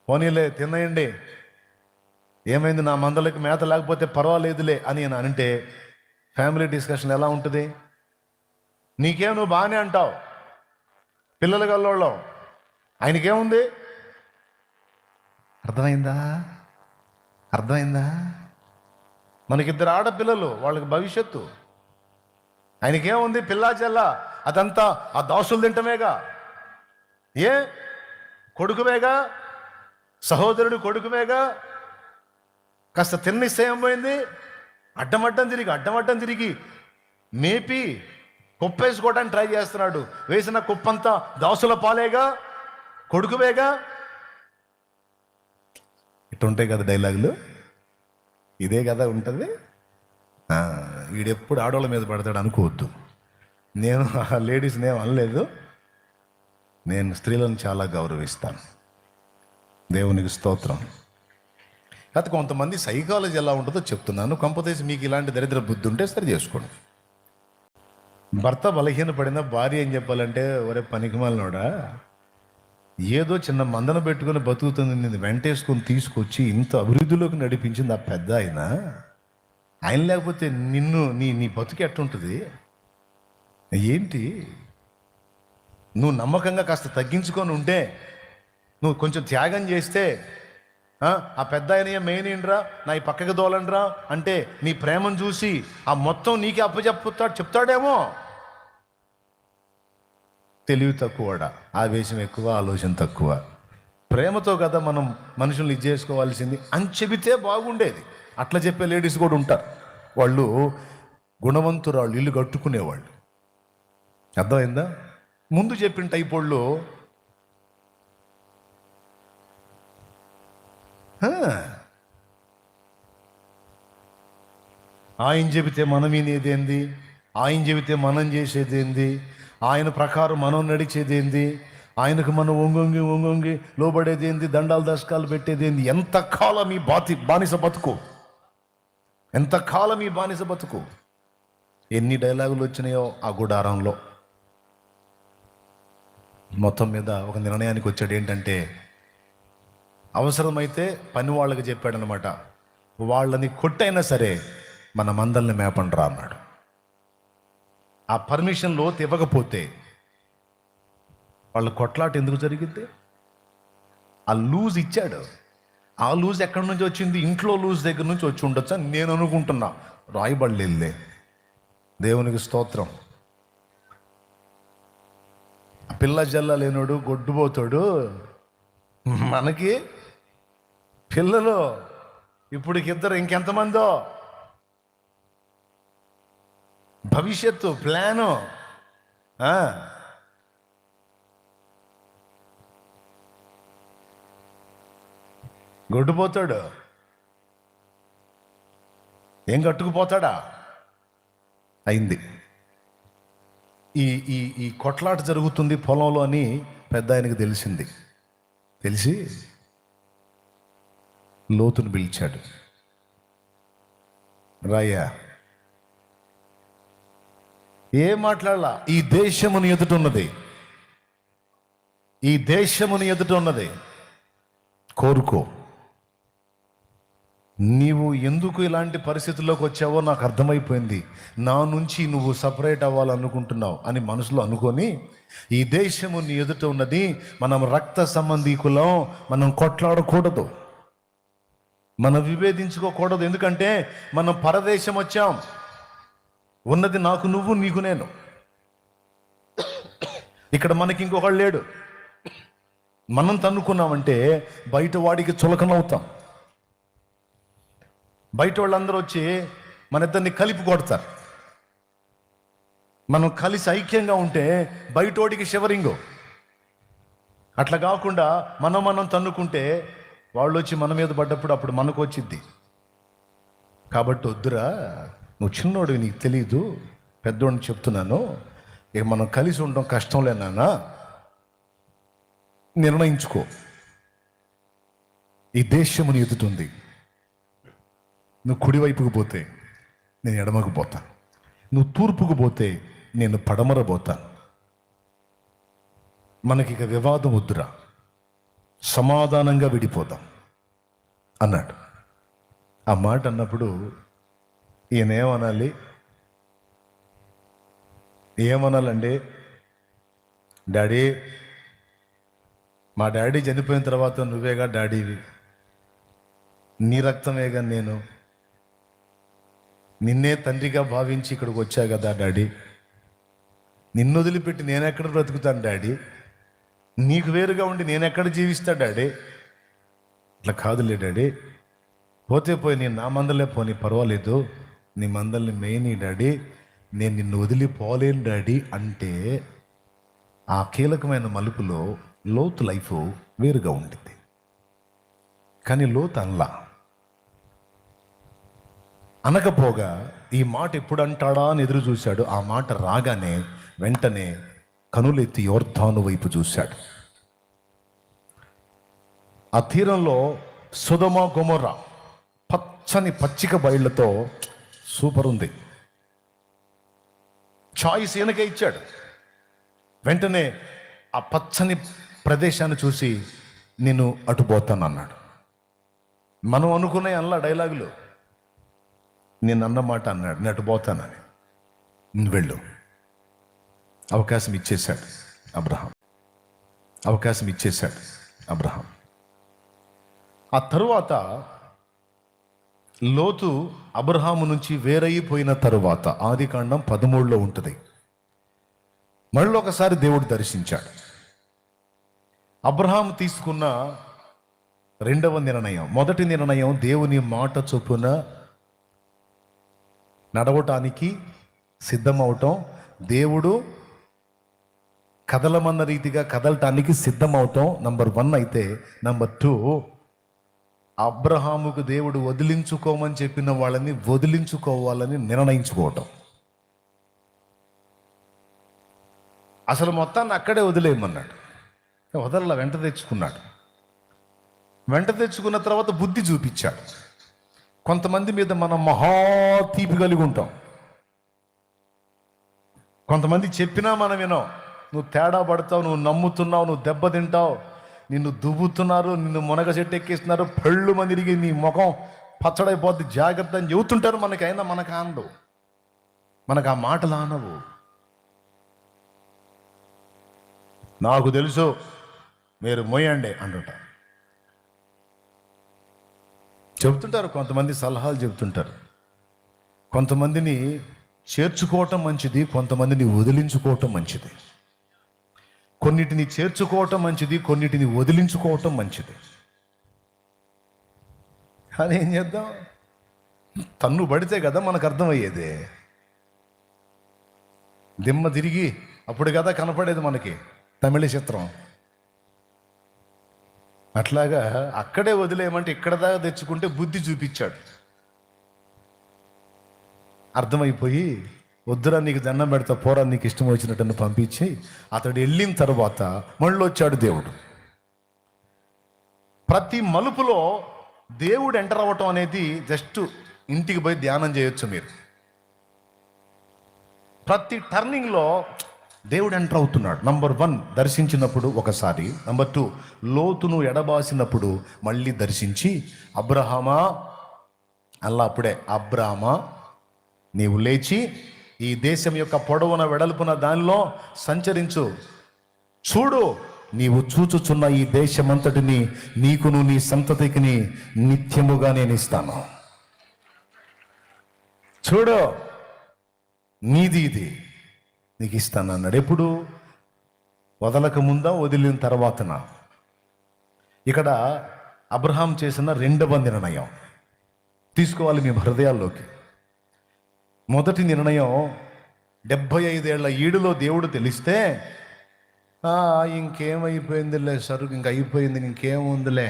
పోనీలే తినేయండి, ఏమైంది, నా మందలకి మేత లేకపోతే పర్వాలేదులే అని నేను అంటే ఫ్యామిలీ డిస్కషన్ ఎలా ఉంటుంది? నీకేం, నువ్వు బాగానే అంటావు, పిల్లలు గల్లోళ్ళం, ఆయనకేముంది? అర్థమైందా? మనకిద్దరు ఆడపిల్లలు, వాళ్ళకి భవిష్యత్తు. ఆయనకేముంది? పిల్లా చెల్లా అదంతా ఆ దాసులు తింటమేగా. ఏ కొడుకువేగా, సహోదరుడు కొడుకువేగా, కాస్త తిన్నిస్తే ఏం పోయింది? అడ్డమడ్డం తిరిగి మేపి కుప్పేసుకోవడానికి ట్రై చేస్తున్నాడు. వేసిన కుప్పంతా దాసుల పాలేగా, కొడుకువేగా. ఇటుంటాయి కదా డైలాగులు, ఇదే కదా ఉంటుంది. వీడెప్పుడు ఆడవాళ్ళ మీద పడతాడు అనుకోవద్దు. నేను ఆ లేడీస్ని ఏం అనలేదు, నేను స్త్రీలను చాలా గౌరవిస్తాను. దేవునికి స్తోత్రం. కాకపోతే కొంతమంది సైకాలజీ ఎలా ఉంటుందో చెప్తున్నాను. కంపతేసి మీకు ఇలాంటి దరిద్ర బుద్ధి ఉంటే సరి చేసుకోండి. భర్త బలహీనపడిన భార్య ఏం చెప్పాలంటే, ఒరే పనికిమాలినోడా, ఏదో చిన్న మందన పెట్టుకుని బతుకుతుంది, నేను వెంటేసుకొని తీసుకొచ్చి ఇంత అభివృద్ధిలోకి నడిపించింది ఆ పెద్ద ఆయన లేకపోతే నీ బతుకు ఎట్టుంటుంది? ఏంటి, నువ్వు నమ్మకంగా కాస్త తగ్గించుకొని ఉంటే, నువ్వు కొంచెం త్యాగం చేస్తే, ఆ పెద్ద ఆయన మెయిన్ ఏంట్రా, నా ఈ పక్కకి దోలండ్రా అంటే నీ ప్రేమను చూసి ఆ మొత్తం నీకే చెప్తాడేమో. తెలివి తక్కువడా, ఆవేశం ఎక్కువ, ఆలోచన తక్కువ. ప్రేమతో కదా మనం మనుషుల్ని ఇది చేసుకోవాల్సింది అని చెబితే బాగుండేది. అట్లా చెప్పే లేడీస్ కూడా ఉంటారు. వాళ్ళు గుణవంతురాళ్ళు, ఇల్లు కట్టుకునేవాళ్ళు. అర్థమైందా? ముందు చెప్పిన టైప్ వాళ్ళు ఆయన చెబితే మనం వినేదేంది, ఆయన చెబితే మనం చేసేదేంది, ఆయన ప్రకారం మనం నడిచేదేంది, ఆయనకు మనం ఒంగొంగి లోబడేదేంది, దండాలు దశకాలు పెట్టేదేంది. ఎంతకాలం ఈ బానిస బతుకు, ఎంతకాలం ఈ బానిస బతుకు. ఎన్ని డైలాగులు వచ్చినాయో ఆ గుడారంలో. మొత్తం మీద ఒక నిర్ణయానికి వచ్చాడు. ఏంటంటే అవసరమైతే పని వాళ్ళకి చెప్పాడనమాట, వాళ్ళని కొట్టైనా సరే మన మందల్ని మేపండ్రా అన్నాడు. ఆ పర్మిషన్ లోతు ఇవ్వకపోతే వాళ్ళ కొట్లాట ఎందుకు జరిగింది? ఆ లూజ్ ఇచ్చాడు. ఆ లూజ్ ఎక్కడి నుంచి వచ్చింది? ఇంట్లో లూజ్ దగ్గర నుంచి వచ్చి ఉండొచ్చు అని నేను అనుకుంటున్నా. రాయబడలేదులే. దేవునికి స్తోత్రం. పిల్ల జల్ల లేనోడు గొడ్డుపోతాడు. మనకి పిల్లలు ఇప్పటికిద్దరు, ఇంకెంతమందో, భవిష్యత్తు ప్లాను. గొడ్డుపోతాడు. ఏం కట్టుకుపోతాడా? అయింది. ఈ ఈ ఈ కొట్లాట జరుగుతుంది పొలంలో అని పెద్ద ఆయనకి తెలిసింది. తెలిసి లోతును పిలిచాడు. రాయ్యా, ఏం మాట్లాడాల? ఈ దేశముని ఎదుట ఉన్నది, ఈ దేశముని ఎదుట ఉన్నది కోరుకో. నీవు ఎందుకు ఇలాంటి పరిస్థితుల్లోకి వచ్చావో నాకు అర్థమైపోయింది. నా నుంచి నువ్వు సపరేట్ అవ్వాలనుకుంటున్నావు అని మనసులో అనుకొని, ఈ దేశము నీ ఎదుట ఉన్నది, మనం రక్త సంబంధీకులం, మనం కొట్లాడకూడదు, మనం విభేదించుకోకూడదు. ఎందుకంటే మనం పరదేశం వచ్చాం. ఉన్నది నాకు నువ్వు, నీకు నేను. ఇక్కడ మనకి ఇంకొకళ్ళు లేడు. మనం తన్నుకున్నామంటే బయట వాడికి చులకనవుతాం. బయట వాళ్ళందరూ వచ్చి మన ఇద్దరిని కలిపి కొడతారు. మనం కలిసి ఐక్యంగా ఉంటే బయటోడికి షివరింగు. అట్లా కాకుండా మనం తన్నుకుంటే వాళ్ళు వచ్చి మన మీద పడ్డప్పుడు అప్పుడు మనకు వచ్చిద్ది. కాబట్టి వద్దురా, నువ్వు చిన్నోడు, నీకు తెలీదు, పెద్దోడిని చెప్తున్నాను. ఇక మనం కలిసి ఉండడం కష్టంలేనా, నిర్ణయించుకో. ఈ దేశముని ఎదుటుంది. నువ్వు కుడివైపుకు పోతే నేను ఎడమకు పోతాను, నువ్వు తూర్పుకు పోతే నేను పడమర పోతాను. మనకి ఇక వివాదం వద్దురా, సమాధానంగా విడిపోదాం అన్నాడు. ఆ మాట అన్నప్పుడు ఈయన ఏమనాలండి? డాడీ, మా డాడీ చనిపోయిన తర్వాత నువ్వేగా డాడీవి, నీ రక్తమేగా నేను, నిన్నే తండ్రిగా భావించి ఇక్కడికి వచ్చా కదా డాడీ, నిన్ను వదిలిపెట్టి నేనెక్కడ బ్రతుకుతాను డాడీ, నీకు వేరుగా ఉండి నేనెక్కడ జీవిస్తా డాడీ. ఇట్లా కాదులే డాడీ, పోతే పోయి నేను నా మందలే పోనీ పర్వాలేదు, నీ మందల్ని మెయిన్ డాడీ, నేను నిన్ను వదిలిపోలేను డాడీ అంటే ఆ కీలకమైన మలుపులో లోతు లైఫ్ వేరుగా ఉండింది. కానీ లోతు అనకపోగా ఈ మాట ఎప్పుడు అంటాడా అని ఎదురు చూశాడు. ఆ మాట రాగానే వెంటనే కనులెత్తి యోర్దాను వైపు చూశాడు. ఆ తీరంలో సొదొమ గొమొర్రా పచ్చని పచ్చిక బయళ్లతో సూపర్ ఉంది. చాయిస్ ఈయనకే ఇచ్చాడు. వెంటనే ఆ పచ్చని ప్రదేశాన్ని చూసి నేను అటు పోతాను అన్నాడు. మనం అనుకునే అలా డైలాగులు, నేను అన్నమాట అన్నాడు, నేను అటు పోతానని. నువ్వు వెళ్ళు. అవకాశం ఇచ్చేశాడు అబ్రహాం. ఆ తరువాత లోతు అబ్రహాము నుంచి వేరైపోయిన తరువాత ఆదికాండం 13లో ఉంటుంది. మళ్ళీ ఒకసారి దేవుడు దర్శించాడు. అబ్రహాము తీసుకున్న రెండవ నిర్ణయం, మొదటి నిర్ణయం దేవుని మాట చొప్పున నడవటానికి సిద్ధమవటం, దేవుడు కదలమన్న రీతిగా కదలటానికి సిద్ధమవటం నంబర్ 1 అయితే, నంబర్ 2 అబ్రహాముకు దేవుడు వదిలించుకోమని చెప్పిన వాళ్ళని వదిలించుకోవాలని నిర్ణయించుకోవటం. అసలు మొత్తాన్ని అక్కడే వదిలేయమన్నాడు. వదలలా, వెంట తెచ్చుకున్నాడు. వెంట తెచ్చుకున్న తర్వాత బుద్ధి చూపించాడు. కొంతమంది మీద మనం మహా తీపి కలిగి ఉంటాం. కొంతమంది చెప్పినా మనం వినాం. నువ్వు తేడా పడతావు, నువ్వు నమ్ముతున్నావు, నువ్వు దెబ్బతింటావు, నిన్ను దువ్వుతున్నారు, నిన్ను మునగ చెట్టు ఎక్కిస్తున్నారు, పళ్ళు మందిరిగి నీ ముఖం పచ్చడైపోద్ది, జాగ్రత్త అని చెబుతుంటారు. మనకైనా మనకు ఆనవు, మనకు ఆ మాటలు ఆనవు. నాకు తెలుసు, మీరు మోయండి అంటుంటారు. చెబుతుంటారు కొంతమంది, సలహాలు చెబుతుంటారు. కొంతమందిని చేర్చుకోవటం మంచిది, కొంతమందిని వదిలించుకోవటం మంచిది. కొన్నిటిని చేర్చుకోవటం మంచిది, కొన్నిటిని వదిలించుకోవటం మంచిది. కానీ ఏం చేద్దాం, తన్ను పడితే కదా మనకు అర్థమయ్యేది. దిమ్మ తిరిగి అప్పుడు కదా కనపడేది మనకి తమిళ చిత్రం. అట్లాగా అక్కడే వదిలేయమంటే ఇక్కడ దాకా తెచ్చుకుంటే బుద్ధి చూపించాడు. అర్థమైపోయి, వద్దురా నీకు దండం పెడతా, పోరా నీకు ఇష్టం వచ్చినట్టు పంపించి అతడు వెళ్ళిన తర్వాత మళ్ళీ వచ్చాడు దేవుడు. ప్రతి మలుపులో దేవుడు ఎంటర్ అవ్వటం అనేది జస్ట్ ఇంటికి పోయి ధ్యానం చేయొచ్చు మీరు. ప్రతి టర్నింగ్లో దేవుడు ఎంటర్ అవుతున్నాడు. నంబర్ 1 దర్శించినప్పుడు ఒకసారి, నంబర్ 2 లోతును ఎడబాసినప్పుడు మళ్ళీ దర్శించి, అబ్రహామా అల్లా అప్పుడే, అబ్రామా నీవు లేచి ఈ దేశం యొక్క పొడవున వెడల్పున దానిలో సంచరించు, చూడు నీవు చూచుచున్న ఈ దేశమంతటిని నీకును నీ సంతతికి నిత్యముగా నేను ఇస్తాను. చూడు నీది ఇది నీకు ఇస్తాను అన్నాడు. ఎప్పుడు? వదలక ముందా, వదిలిన తర్వాతనా? ఇక్కడ అబ్రహాం చేసిన 2వ నిర్ణయం తీసుకోవాలి మీ హృదయాల్లోకి. మొదటి నిర్ణయం 75 ఏళ్ల ఈడులో దేవుడు తెలిస్తే, ఇంకేమైపోయిందిలే, సరుకు ఇంక అయిపోయింది, ఇంకేముందిలే,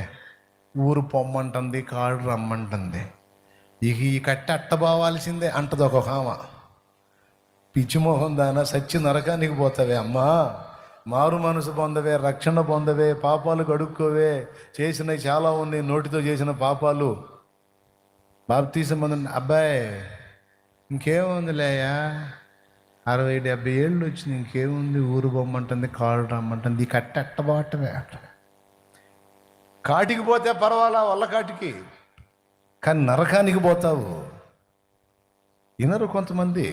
ఊరు పొమ్మంటుంది, కాడు రమ్మంటుంది, ఇక ఈ కట్టె అట్టబోవాల్సిందే అంటది ఒక హామ. పిచ్చిమోహం దాన, సచ్చి నరకానికి పోతావే అమ్మా, మారు మనసు పొందవే, రక్షణ పొందవే, పాపాలు కడుక్కోవే, చేసినవి చాలా ఉన్నాయి, నోటితో చేసిన పాపాలు. బాప్తీసం పొందండి, అబ్బాయి ఇంకేముందిలేయా, 60-70 ఏళ్ళు వచ్చింది, ఇంకేముంది, ఊరు బొమ్మంటుంది, కాళ్ళు రమ్మంటుంది, ఈ కట్టె అట్టబాటవే. కాటికి పోతే పర్వాలా, వల్ల కాటికి, కానీ నరకానికి పోతావు. వినరు కొంతమంది.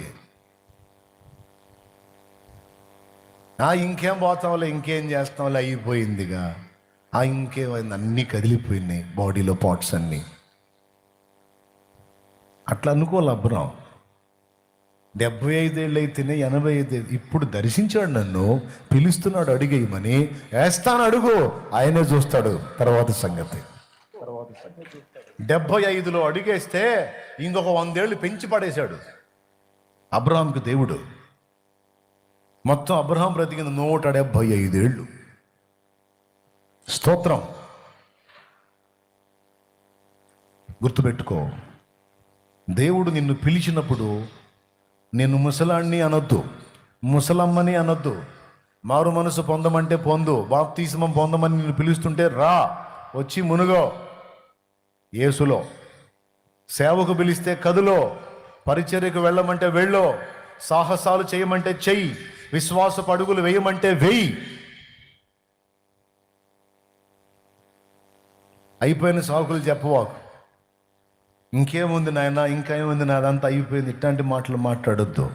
ఇంకేం పోతాంలే, ఇంకేం చేస్తాంలే, అయిపోయిందిగా. ఇంకేమైంది, అన్నీ కదిలిపోయినాయి బాడీలో పార్ట్స్ అన్నీ. అట్లా అనుకోవాలి అబ్రాం. 75 ఏళ్ళు అయితేనే, 85 ఇప్పుడు దర్శించాడు, నన్ను పిలుస్తున్నాడు అడిగేయమని. వేస్తాను అడుగు, ఆయనే చూస్తాడు తర్వాత సంగతి. 75లో అడిగేస్తే ఇంకొక 100 ఏళ్ళు పెంచి పడేశాడు అబ్రహాంకి దేవుడు. మొత్తం అబ్రహాం బ్రతికింది 175 ఏళ్ళు. స్తోత్రం. గుర్తుపెట్టుకో, దేవుడు నిన్ను పిలిచినప్పుడు నేను ముసలాన్ని అనొద్దు, ముసలమ్మని అనొద్దు. మారు మనసు పొందమంటే పొందు, బాప్తీస్మం పొందమని నిన్ను పిలుస్తుంటే రా, వచ్చి మునుగో యేసులో. సేవకు పిలిస్తే కదులో, పరిచర్యకు వెళ్ళమంటే వెళ్ళో, సాహసాలు చేయమంటే చెయ్యి, విశ్వాసపు అడుగులు వేయమంటే వేయి. అయిపోయిన సాకులు చెప్పవాకు. ఇంకేముంది నాయన, ఇంకేముంది నాదంతా అయిపోయింది, ఇట్లాంటి మాటలు మాట్లాడొద్దు.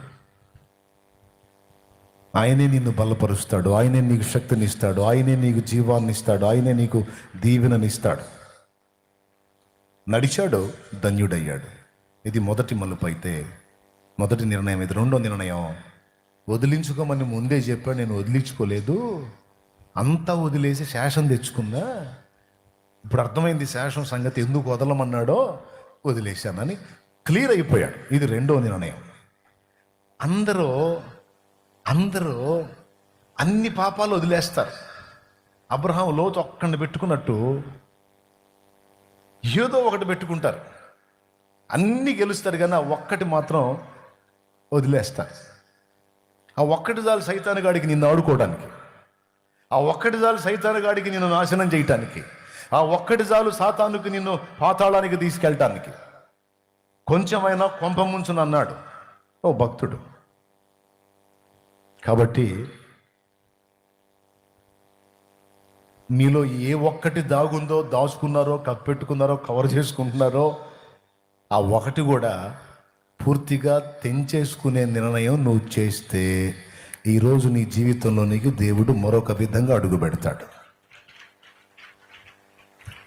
ఆయనే నిన్ను బలపరుస్తాడు, ఆయనే నీకు శక్తినిస్తాడు, ఆయనే నీకు జీవాన్ని ఇస్తాడు, ఆయనే నీకు దీవెననిస్తాడు. నడిచాడు, ధన్యుడయ్యాడు. ఇది మొదటి మలుపు అయితే, మొదటి నిర్ణయం. ఇది 2వ నిర్ణయం. వదిలించుకోమని ముందే చెప్పాడు, నేను వదిలించుకోలేదు, అంతా వదిలేసి శేషం తెచ్చుకుందా. ఇప్పుడు అర్థమైంది శేషం సంగతి, ఎందుకు వదలమన్నాడో. వదిలేశానని క్లియర్ అయిపోయాడు. ఇది రెండో నిర్ణయం. అందరూ అందరూ అన్ని పాపాలు వదిలేస్తారు. అబ్రహాం లోతు ఒక్కడిని పెట్టుకున్నట్టు ఏదో ఒకటి పెట్టుకుంటారు. అన్నీ గెలుస్తారు కానీ ఆ ఒక్కటి మాత్రం వదిలేస్తారు. ఆ ఒక్కటి చాలు సైతానుగాడికి నిన్ను ఆడుకోవడానికి, ఆ ఒక్కటి చాలు సైతానుగాడికి నిన్ను నాశనం చేయటానికి, ఆ ఒక్కటి చాలు సాతానుకు నిన్ను పాతాళానికి తీసుకెళ్ళటానికి. కొంచెమైనా కొంప ముంచును అన్నాడు ఓ భక్తుడు. కాబట్టి మీలో ఏ ఒక్కటి దాగుందో, దాచుకున్నారో, కప్పెట్టుకున్నారో, కవర్ చేసుకుంటున్నారో, ఆ ఒకటి కూడా పూర్తిగా తెంచేసుకునే నిర్ణయం నువ్వు చేస్తే ఈరోజు నీ జీవితంలో నీకు దేవుడు మరొక విధంగా అడుగు పెడతాడు.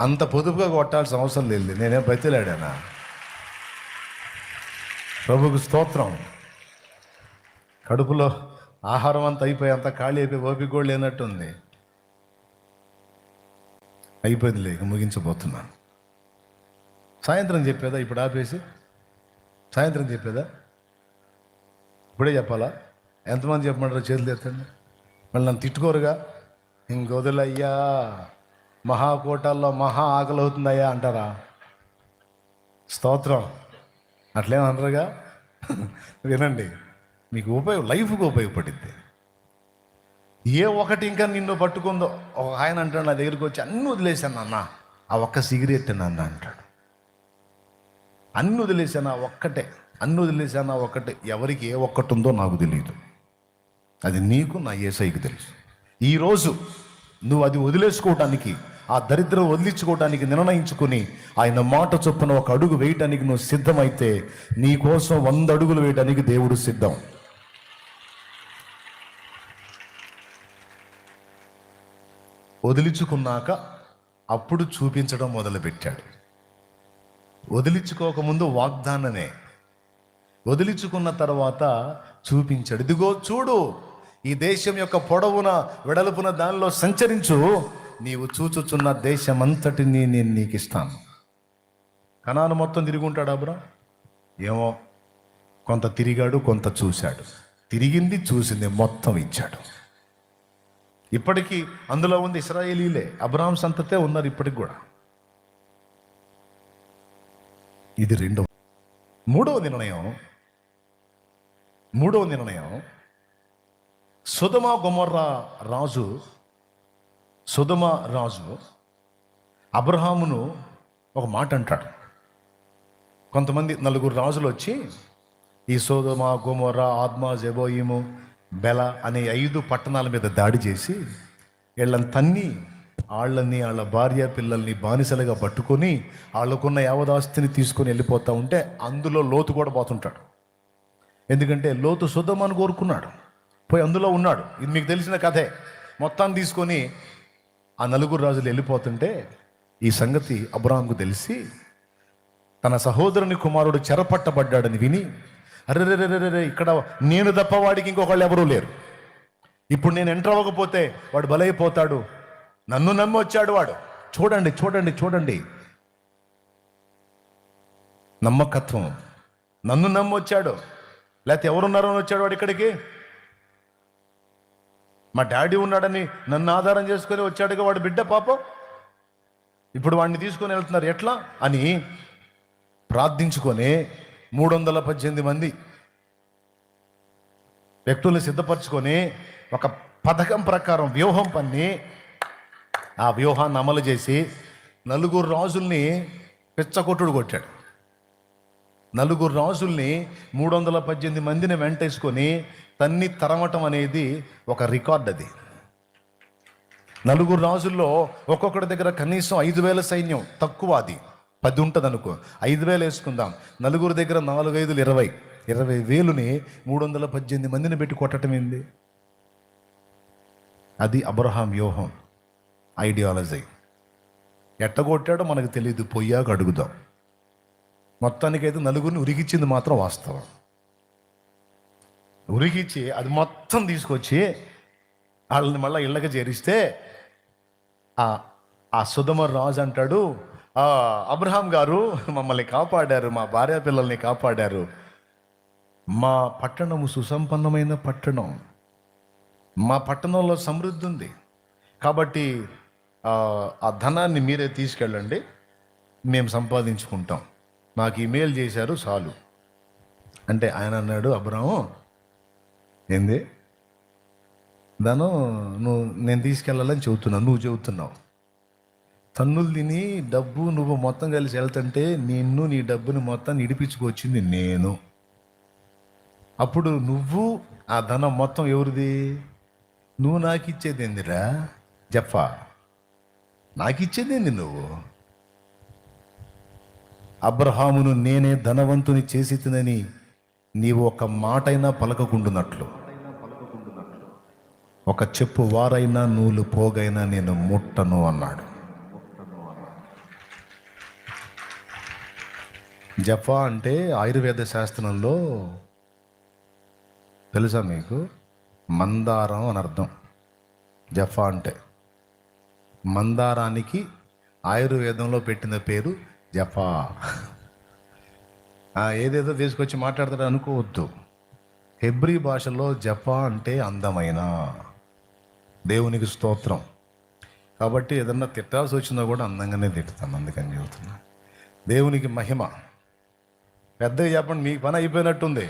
అంత పొదుపుగా కొట్టాల్సిన అవసరం లేదు. నేనేం బతిలాడానా? ప్రభుకు స్తోత్రం. కడుపులో ఆహారం అంతా అయిపోయి అంత ఖాళీ అయిపోయి ఓపిక కూడా లేనట్టుంది. అయిపోయింది లేక ముగించబోతున్నాను. సాయంత్రం చెప్పేదా? ఇప్పుడు ఆపేసి సాయంత్రం చెప్పేదా? ఇప్పుడే చెప్పాలా? ఎంతమంది చెప్పమంటారో చేతులు ఎత్తండి. మళ్ళీ నన్ను తిట్టుకోరుగా, ఇంకొదలయ్యా మహాకోటాల్లో మహా ఆకలి అవుతుందయ్యా అంటారా? స్తోత్రం. అట్లేమనరుగా. వినండి, మీకు లైఫ్కి ఉపయోగపడింది. ఏ ఒకటి ఇంకా నిన్ను పట్టుకుందో. ఒక ఆయన అంటాడు నా దగ్గరికి వచ్చి, అన్ని వదిలేశాను అన్న, ఆ ఒక్క సిగరెట్ నాన్న అంటాడు. అన్ని వదిలేశాను ఆ ఒక్కటే, అన్ని వదిలేశాను ఆ ఒక్కటే. ఎవరికి ఏ ఒక్కటి ఉందో నాకు తెలియదు, అది నీకు నా యేసయ్యకి తెలుసు. ఈరోజు నువ్వు అది వదిలేసుకోవటానికి, ఆ దరిద్రం వదిలించుకోవటానికి నిర్ణయించుకుని ఆయన మాట చొప్పున ఒక అడుగు వేయటానికి నువ్వు సిద్ధమైతే నీ కోసం 100 అడుగులు వేయటానికి దేవుడు సిద్ధం. వదిలించుకున్నాక అప్పుడు చూపించడం మొదలుపెట్టాడు. వదిలించుకోకముందు వాగ్దానమే, వదిలించుకున్న తర్వాత చూపించాడు. ఇదిగో చూడు, ఈ దేశం యొక్క పొడవున వెడల్పున దానిలో సంచరించు, నీవు చూచుచున్న దేశమంతటిని నేను నీకు ఇస్తాను. కనాను మొత్తం తిరిగి ఉంటాడు అబ్రాం. ఏమో, కొంత తిరిగాడు, కొంత చూశాడు. తిరిగింది చూసింది మొత్తం ఇచ్చాడు. ఇప్పటికీ అందులో ఉంది ఇశ్రాయేలీలే, అబ్రాహాం సంతతే ఉన్నారు ఇప్పటికి కూడా. ఇది మూడవ నిర్ణయం. సొదొమ రాజు అబ్రహామును ఒక మాట అంటాడు. కొంతమంది 4 రాజులు వచ్చి ఈ సొదొమ, గొమొర్రా, ఆద్మా, జెబోయిము, బెల అనే 5 పట్టణాల మీద దాడి చేసి వీళ్ళని తన్ని, వాళ్ళని, వాళ్ళ భార్య పిల్లల్ని బానిసలుగా పట్టుకొని వాళ్ళకున్న యావదాస్తిని తీసుకొని వెళ్ళిపోతూ ఉంటే అందులో లోతు కూడా పోతుంటాడు. ఎందుకంటే లోతు సొదొమను కోరుకున్నాడు, పోయి అందులో ఉన్నాడు. ఇది మీకు తెలిసిన కథే. మొత్తాన్ని తీసుకొని ఆ 4 రాజులు వెళ్ళిపోతుంటే ఈ సంగతి అబ్రాహాముకు తెలిసి తన సహోదరుని కుమారుడు చెరపట్టబడ్డాడని విని, అరెరెరెరెరే, ఇక్కడ నేను తప్ప వాడికి ఇంకొకళ్ళు ఎవరూ లేరు, ఇప్పుడు నేను ఎంటర్ అవ్వకపోతే వాడు బలైపోతాడు, నన్ను నమ్మి వచ్చాడు వాడు. చూడండి చూడండి చూడండి, నమ్మకత్వం. నన్ను నమ్మి వచ్చాడు, లేకపోతే ఎవరున్నారో అని వచ్చాడు వాడు ఇక్కడికి. మా డాడీ ఉన్నాడని నన్ను ఆధారం చేసుకొని వచ్చాడుగా వాడు బిడ్డ పాపం. ఇప్పుడు వాడిని తీసుకొని వెళ్తున్నారు ఎట్లా అని ప్రార్థించుకొని 318 మంది వ్యక్తుల్ని సిద్ధపరచుకొని ఒక పథకం ప్రకారం వ్యూహం పన్ని ఆ వ్యూహాన్ని అమలు చేసి 4 రాజుల్ని పిచ్చకొట్టుడు కొట్టాడు. 4 రాజుల్ని 318 మందిని వెంటేసుకొని తన్ని తరమటం అనేది ఒక రికార్డ్. అది 4 రాజుల్లో ఒక్కొక్కటి దగ్గర కనీసం 5,000 సైన్యం, తక్కువ అది 10 ఉంటుంది అనుకో, 5,000 వేసుకుందాం. 4 దగ్గర 4, 5, 20,000ని 318 మందిని పెట్టి కొట్టడం ఏంది? అది అబ్రహాం వ్యూహం, ఐడియాలజీ. ఎట్టగొట్టాడో మనకు తెలియదు, పొయ్యాక అడుగుదాం. మొత్తానికైతే 4 ఉరికిచ్చింది మాత్రం వాస్తవం. ఉరికిచ్చి అది మొత్తం తీసుకొచ్చి వాళ్ళని మళ్ళీ ఇళ్ళకి చేరిస్తే ఆ సొదొమ రాజు అంటాడు, అబ్రహాం గారు మమ్మల్ని కాపాడారు, మా భార్య పిల్లల్ని కాపాడారు, మా పట్టణము సుసంపన్నమైన పట్టణం, మా పట్టణంలో సమృద్ధి ఉంది, కాబట్టి ఆ ధనాన్ని మీరే తీసుకెళ్ళండి, మేము సంపాదించుకుంటాం, నాకు ఈమెయిల్ చేశారు చాలు అంటే ఆయన అన్నాడు, అబ్రహాము ఏంది ధనం నేను తీసుకెళ్ళాలని చెబుతున్నాను, నువ్వు చెబుతున్నావు, తన్నులు తిని డబ్బు నువ్వు మొత్తం కలిసి వెళ్తుంటే నిన్ను నీ డబ్బుని మొత్తం ఇడిపించుకొచ్చింది నేను, అప్పుడు నువ్వు ఆ ధనం మొత్తం ఎవరిది, నువ్వు నాకు ఇచ్చేది ఏందిరా జఫా, నాకు ఇచ్చేదేంది నువ్వు, అబ్రహామును నేనే ధనవంతుని చేసి తినని నీవు ఒక మాటైనా పలకకుండునట్లు, ఒక చెప్పు వారైనా నూలు పోగైనా నేను ముట్టను అన్నాడు. జఫా అంటే ఆయుర్వేద శాస్త్రంలో తెలుసా మీకు, మందారం అని అర్థం. జఫా అంటే మందారానికి ఆయుర్వేదంలో పెట్టిన పేరు జఫా. ఏదేదో తీసుకొచ్చి మాట్లాడతాడు అనుకోవద్దు. హెబ్రీ భాషలో జఫా అంటే అందమైన, దేవునికి స్తోత్రం. కాబట్టి ఏదన్నా తిట్టాల్సి వచ్చినా కూడా అందంగానే తిట్టుతాను, అందుకని చెబుతున్నా. దేవునికి మహిమ. పెద్దగా చెప్పండి, మీకు పని అయిపోయినట్టుంది.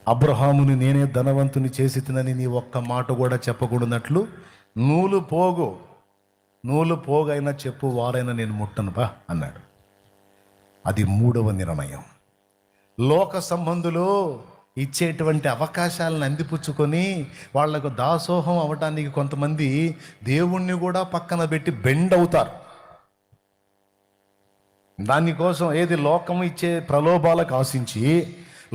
అబ్రహాముని నేనే ధనవంతుని చేసి తినని నీ ఒక్క మాట కూడా చెప్పకూడనట్లు నూలు పోగైనా చెప్పు వారైనా నేను ముట్టను బా అన్నాడు. అది 3వ నిర్ణయం. లోక సంబంధులు ఇచ్చేటువంటి అవకాశాలను అందిపుచ్చుకొని వాళ్లకు దాసోహం అవటానికి కొంతమంది దేవుణ్ణి కూడా పక్కన పెట్టి బెండ్ అవుతారు. దానికోసం ఏది లోకం ఇచ్చే ప్రలోభాలకు ఆశించి,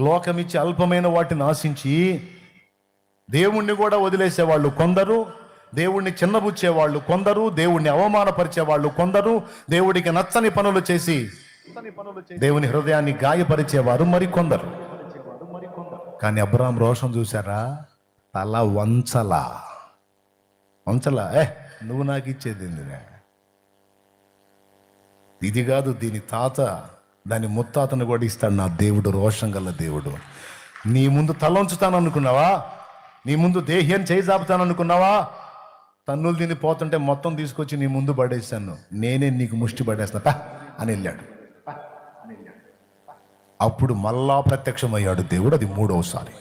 లోకం ఇచ్చే అల్పమైన వాటిని ఆశించి దేవుణ్ణి కూడా వదిలేసేవాళ్ళు కొందరు, దేవుణ్ణి చిన్నబుచ్చేవాళ్ళు కొందరు, దేవుణ్ణి అవమానపరిచేవాళ్ళు కొందరు, దేవుడికి నచ్చని పనులు చేసి దేవుని హృదయాన్ని గాయపరిచేవారు మరికొందరు. కానీ అబ్రహాం రోషం చూసారా, తల వంచలా, నువ్వు నాకు ఇచ్చేది ఇది కాదు, దీని తాత దాని ముత్తాతను కూడా ఇస్తాడు నా దేవుడు, రోషం గల దేవుడు. నీ ముందు తల ఉంచుతాను అనుకున్నావా, నీ ముందు దేహ్యం చేయి చాపుతాను అనుకున్నావా, తన్నులు తిని పోతుంటే మొత్తం తీసుకొచ్చి నీ ముందు పడేసాను, నేనే నీకు ముష్టి పడేస్తా అని వెళ్ళాడు. అప్పుడు మళ్ళా ప్రత్యక్షమయ్యాడు దేవుడు. అది 3వసారి.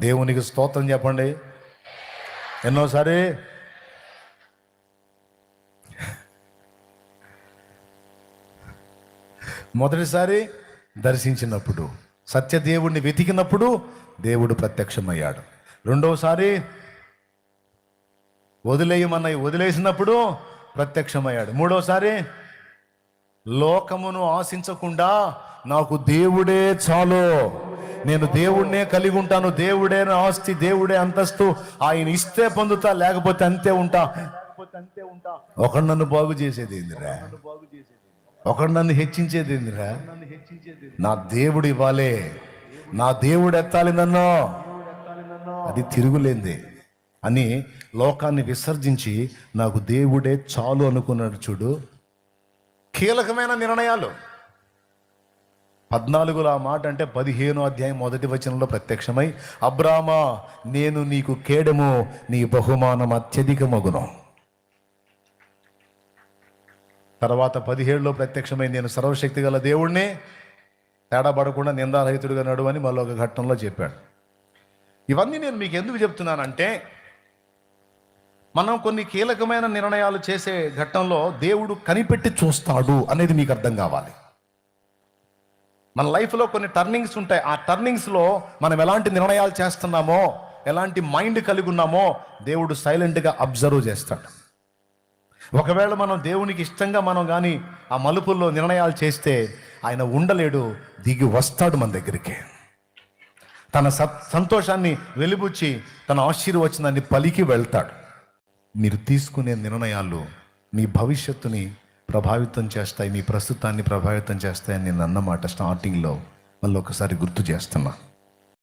దేవునికి స్తోత్రం చెప్పండి. ఎన్నోసారి? మొదటిసారి దర్శించినప్పుడు, సత్యదేవుణ్ణి వెతికినప్పుడు దేవుడు ప్రత్యక్షమయ్యాడు. 2వసారి వదిలేసినప్పుడు ప్రత్యక్షమయ్యాడు. 3వసారి లోకమును ఆశించకుండా నాకు దేవుడే చాలు, నేను దేవుడినే కలిగి ఉంటాను, దేవుడే ఆస్తి, దేవుడే అంతస్తు, ఆయన ఇస్తే పొందుతా, లేకపోతే అంతే ఉంటా. ఒకడు నన్ను బాగు చేసేది ఏందిరా, ఒకడు నన్ను హెచ్చించేది ఏందిరా, నా దేవుడు ఇవ్వాలే, నా దేవుడు ఎత్తాలి నన్ను, అది తిరుగులేంది అని లోకాన్ని విసర్జించి నాకు దేవుడే చాలు అనుకున్నాడు. చూడు, కీలకమైన నిర్ణయాలు. 14లో ఆ మాట అంటే 15వ అధ్యాయం 1వ వచనంలో ప్రత్యక్షమై, అబ్రామా నేను నీకు కేడము, నీ బహుమానం అత్యధికమగును. తర్వాత 17లో ప్రత్యక్షమై నేను సర్వశక్తి గల దేవుణ్ణి, తేడా పడకుండా నిందారహితుడిగా నడువని మళ్ళీ ఒక ఘట్టంలో చెప్పాడు. ఇవన్నీ నేను మీకు ఎందుకు చెప్తున్నానంటే, మనం కొన్ని కీలకమైన నిర్ణయాలు చేసే ఘట్టంలో దేవుడు కనిపెట్టి చూస్తాడు అనేది మీకు అర్థం కావాలి. మన లైఫ్లో కొన్ని టర్నింగ్స్ ఉంటాయి. ఆ టర్నింగ్స్లో మనం ఎలాంటి నిర్ణయాలు చేస్తున్నామో, ఎలాంటి మైండ్ కలిగి ఉన్నామో దేవుడు సైలెంట్గా అబ్జర్వ్ చేస్తాడు. ఒకవేళ మనం దేవునికి ఇష్టంగా మనం కానీ ఆ మలుపుల్లో నిర్ణయాలు చేస్తే ఆయన ఉండలేడు, దిగి వస్తాడు మన దగ్గరికి. తన సంతోషాన్ని వెలిబుచ్చి తన ఆశీర్వచనాన్ని పలికి వెళ్తాడు. మీరు తీసుకునే నిర్ణయాలు మీ భవిష్యత్తుని ప్రభావితం చేస్తాయి, మీ ప్రస్తుతాన్ని ప్రభావితం చేస్తాయని నేను అన్నమాట స్టార్టింగ్లో మళ్ళీ ఒకసారి గుర్తు చేస్తున్నా.